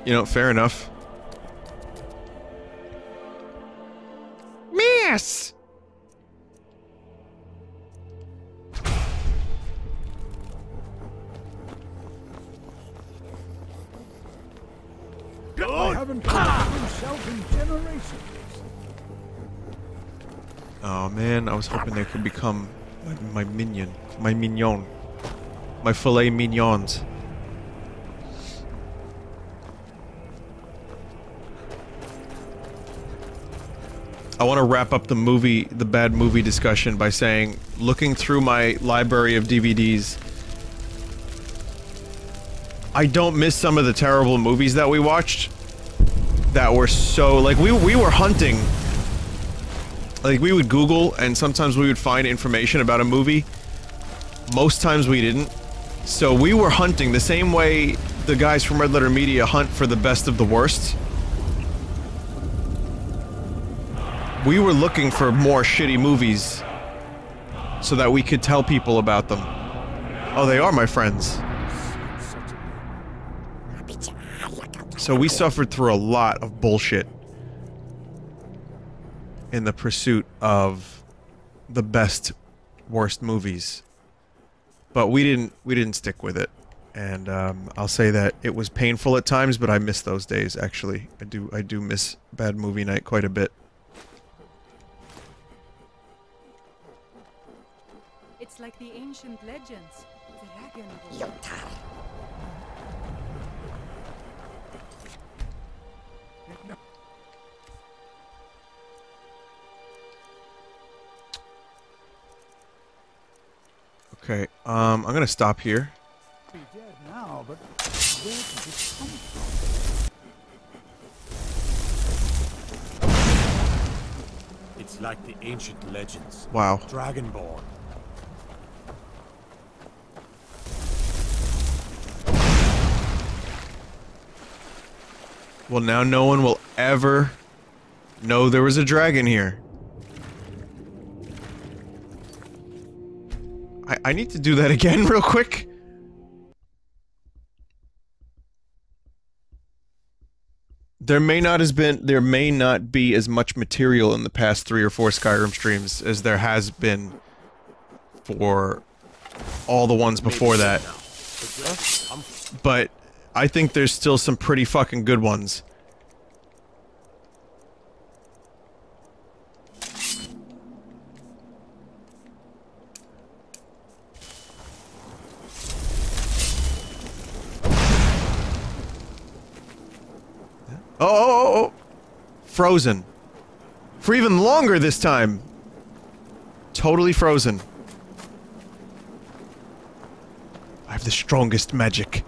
Speaker 1: You know, fair enough. Miss!
Speaker 6: I haven't heard himself in generations.
Speaker 1: Oh man, I was hoping they could become my minion. My mignon. My filet mignons. I want to wrap up the bad movie discussion by saying, looking through my library of DVDs, I don't miss some of the terrible movies that we watched that were so, like, we were hunting. Like, we would Google, and sometimes we would find information about a movie. Most times we didn't. So we were hunting the same way the guys from Red Letter Media hunt for the best of the worst. We were looking for more shitty movies so that we could tell people about them. Oh, they are my friends. So we suffered through a lot of bullshit in the pursuit of the best, worst movies. But we didn't stick with it. And I'll say that it was painful at times, but I miss those days, actually. I do miss bad movie night quite a bit.
Speaker 5: It's like the ancient legends. Dragon.
Speaker 1: Okay, I'm gonna stop here.
Speaker 6: Be dead now, but where did it come from?
Speaker 12: It's like the ancient legends.
Speaker 1: Wow.
Speaker 12: Dragonborn.
Speaker 1: Well, now no one will ever know there was a dragon here. I need to do that again real quick. There may not be as much material in the past 3 or 4 Skyrim streams as there has been for all the ones before that. But I think there's still some pretty fucking good ones. Oh! Frozen. For even longer this time. Totally frozen. I have the strongest magic.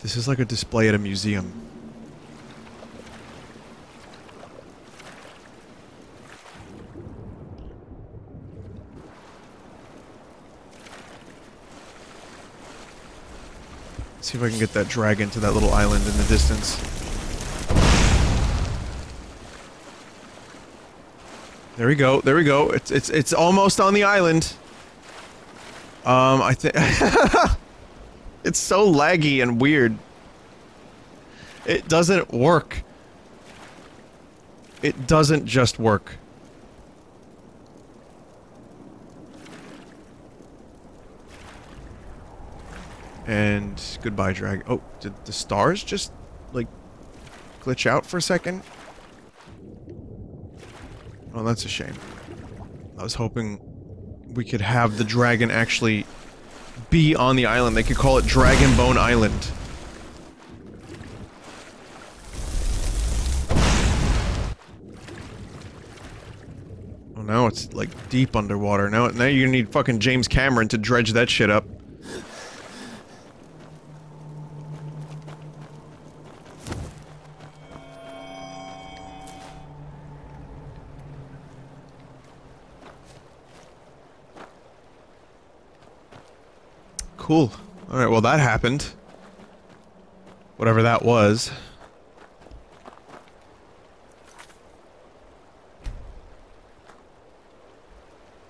Speaker 1: This is like a display at a museum. See if I can get that dragon to that little island in the distance. There we go, there we go. It's almost on the island. I think it's so laggy and weird. It doesn't work. It doesn't just work. And goodbye, dragon. Oh, did the stars just, like, glitch out for a second? Oh, that's a shame. I was hoping we could have the dragon actually be on the island. They could call it Dragon Bone Island. now it's like deep underwater. Now you're gonna need fucking James Cameron to dredge that shit up. Cool. Alright, well that happened. Whatever that was.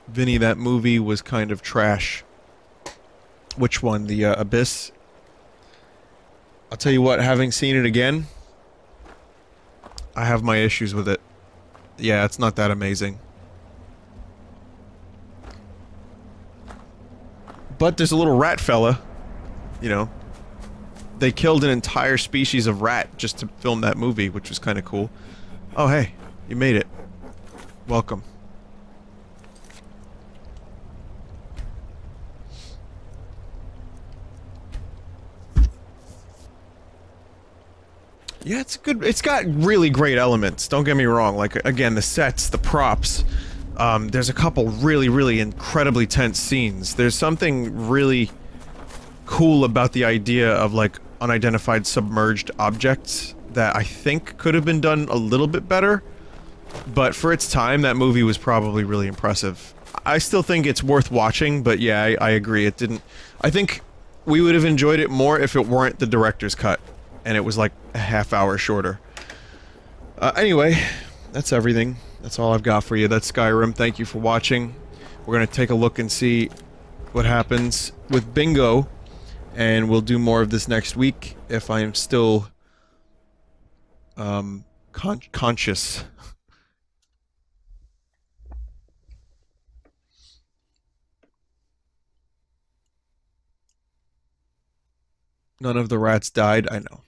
Speaker 1: Vinny, that movie was kind of trash. Which one? The Abyss? I'll tell you what, having seen it again, I have my issues with it. Yeah, it's not that amazing. But there's a little rat fella, you know. They killed an entire species of rat just to film that movie, which was kind of cool. Oh, hey, you made it. Welcome. Yeah, it's good. It's got really great elements. Don't get me wrong. Like, again, the sets, the props. There's a couple really incredibly tense scenes. There's something really cool about the idea of, like, unidentified submerged objects that I think could have been done a little bit better. But for its time, that movie was probably really impressive. I still think it's worth watching, but yeah, I agree. It didn't... I think we would have enjoyed it more if it weren't the director's cut. And it was like a half hour shorter. Anyway, that's everything. That's all I've got for you. That's Skyrim. Thank you for watching. We're gonna take a look and see what happens with Bingo. And we'll do more of this next week if I am still conscious. None of the rats died, I know.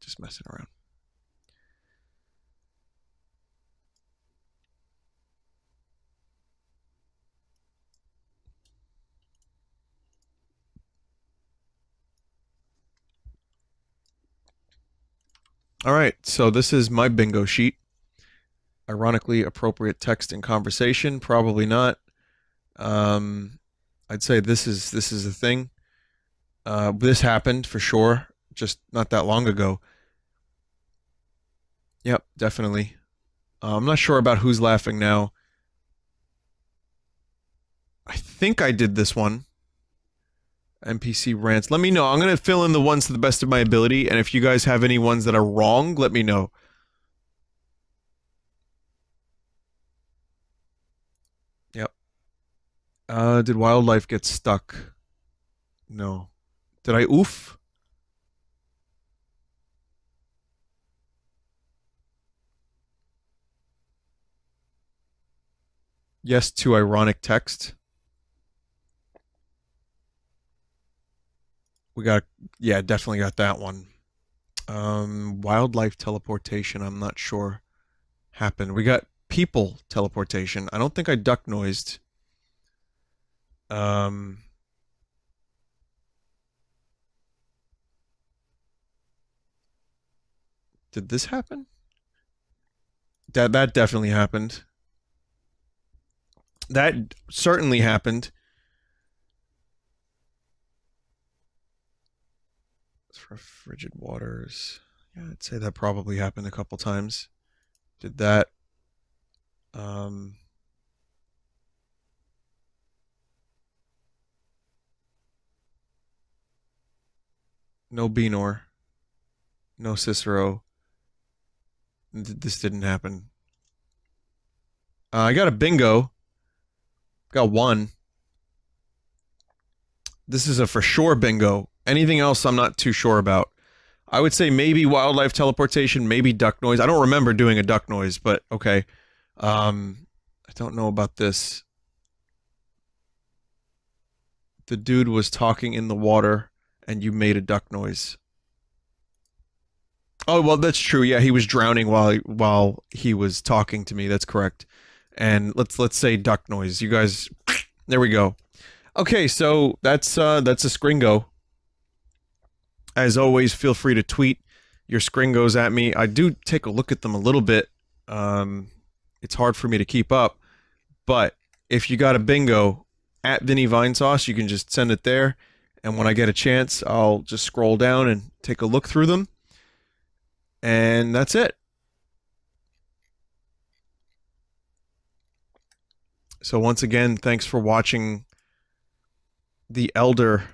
Speaker 1: Just messing around. Alright, so this is my bingo sheet. Ironically appropriate text and conversation, probably not. I'd say this is a thing. This happened for sure, just not that long ago. Yep, definitely. I'm not sure about who's laughing now. I think I did this one. NPC rants. Let me know. I'm going to fill in the ones to the best of my ability, and if you guys have any ones that are wrong, let me know. Yep. Did wildlife get stuck? No. Did I oof? Yes to ironic text. We got, yeah, definitely got that one. Wildlife teleportation, I'm not sure happened. We got people teleportation. I don't think I duck noised. Did this happen? That definitely happened. That certainly happened. For frigid waters. Yeah, I'd say that probably happened a couple times. Did that. No Benor. No Cicero. This didn't happen. I got a bingo. Got one. This is a for sure bingo. Anything else I'm not too sure about. I would say maybe wildlife teleportation, maybe duck noise. I don't remember doing a duck noise, but okay. I don't know about this. The dude was talking in the water and you made a duck noise. Oh, well, that's true. Yeah, he was drowning while he was talking to me. That's correct. And let's say duck noise. You guys, there we go. Okay, so that's a scringo. As always, feel free to tweet your scringos at me. I do take a look at them a little bit. it's hard for me to keep up. But if you got a bingo at Vinny Vinesauce, you can just send it there. And when I get a chance, I'll just scroll down and take a look through them. And that's it. So once again, thanks for watching the Elder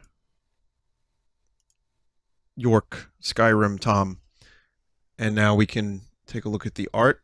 Speaker 1: York Skyrim Tom. And now we can take a look at the art.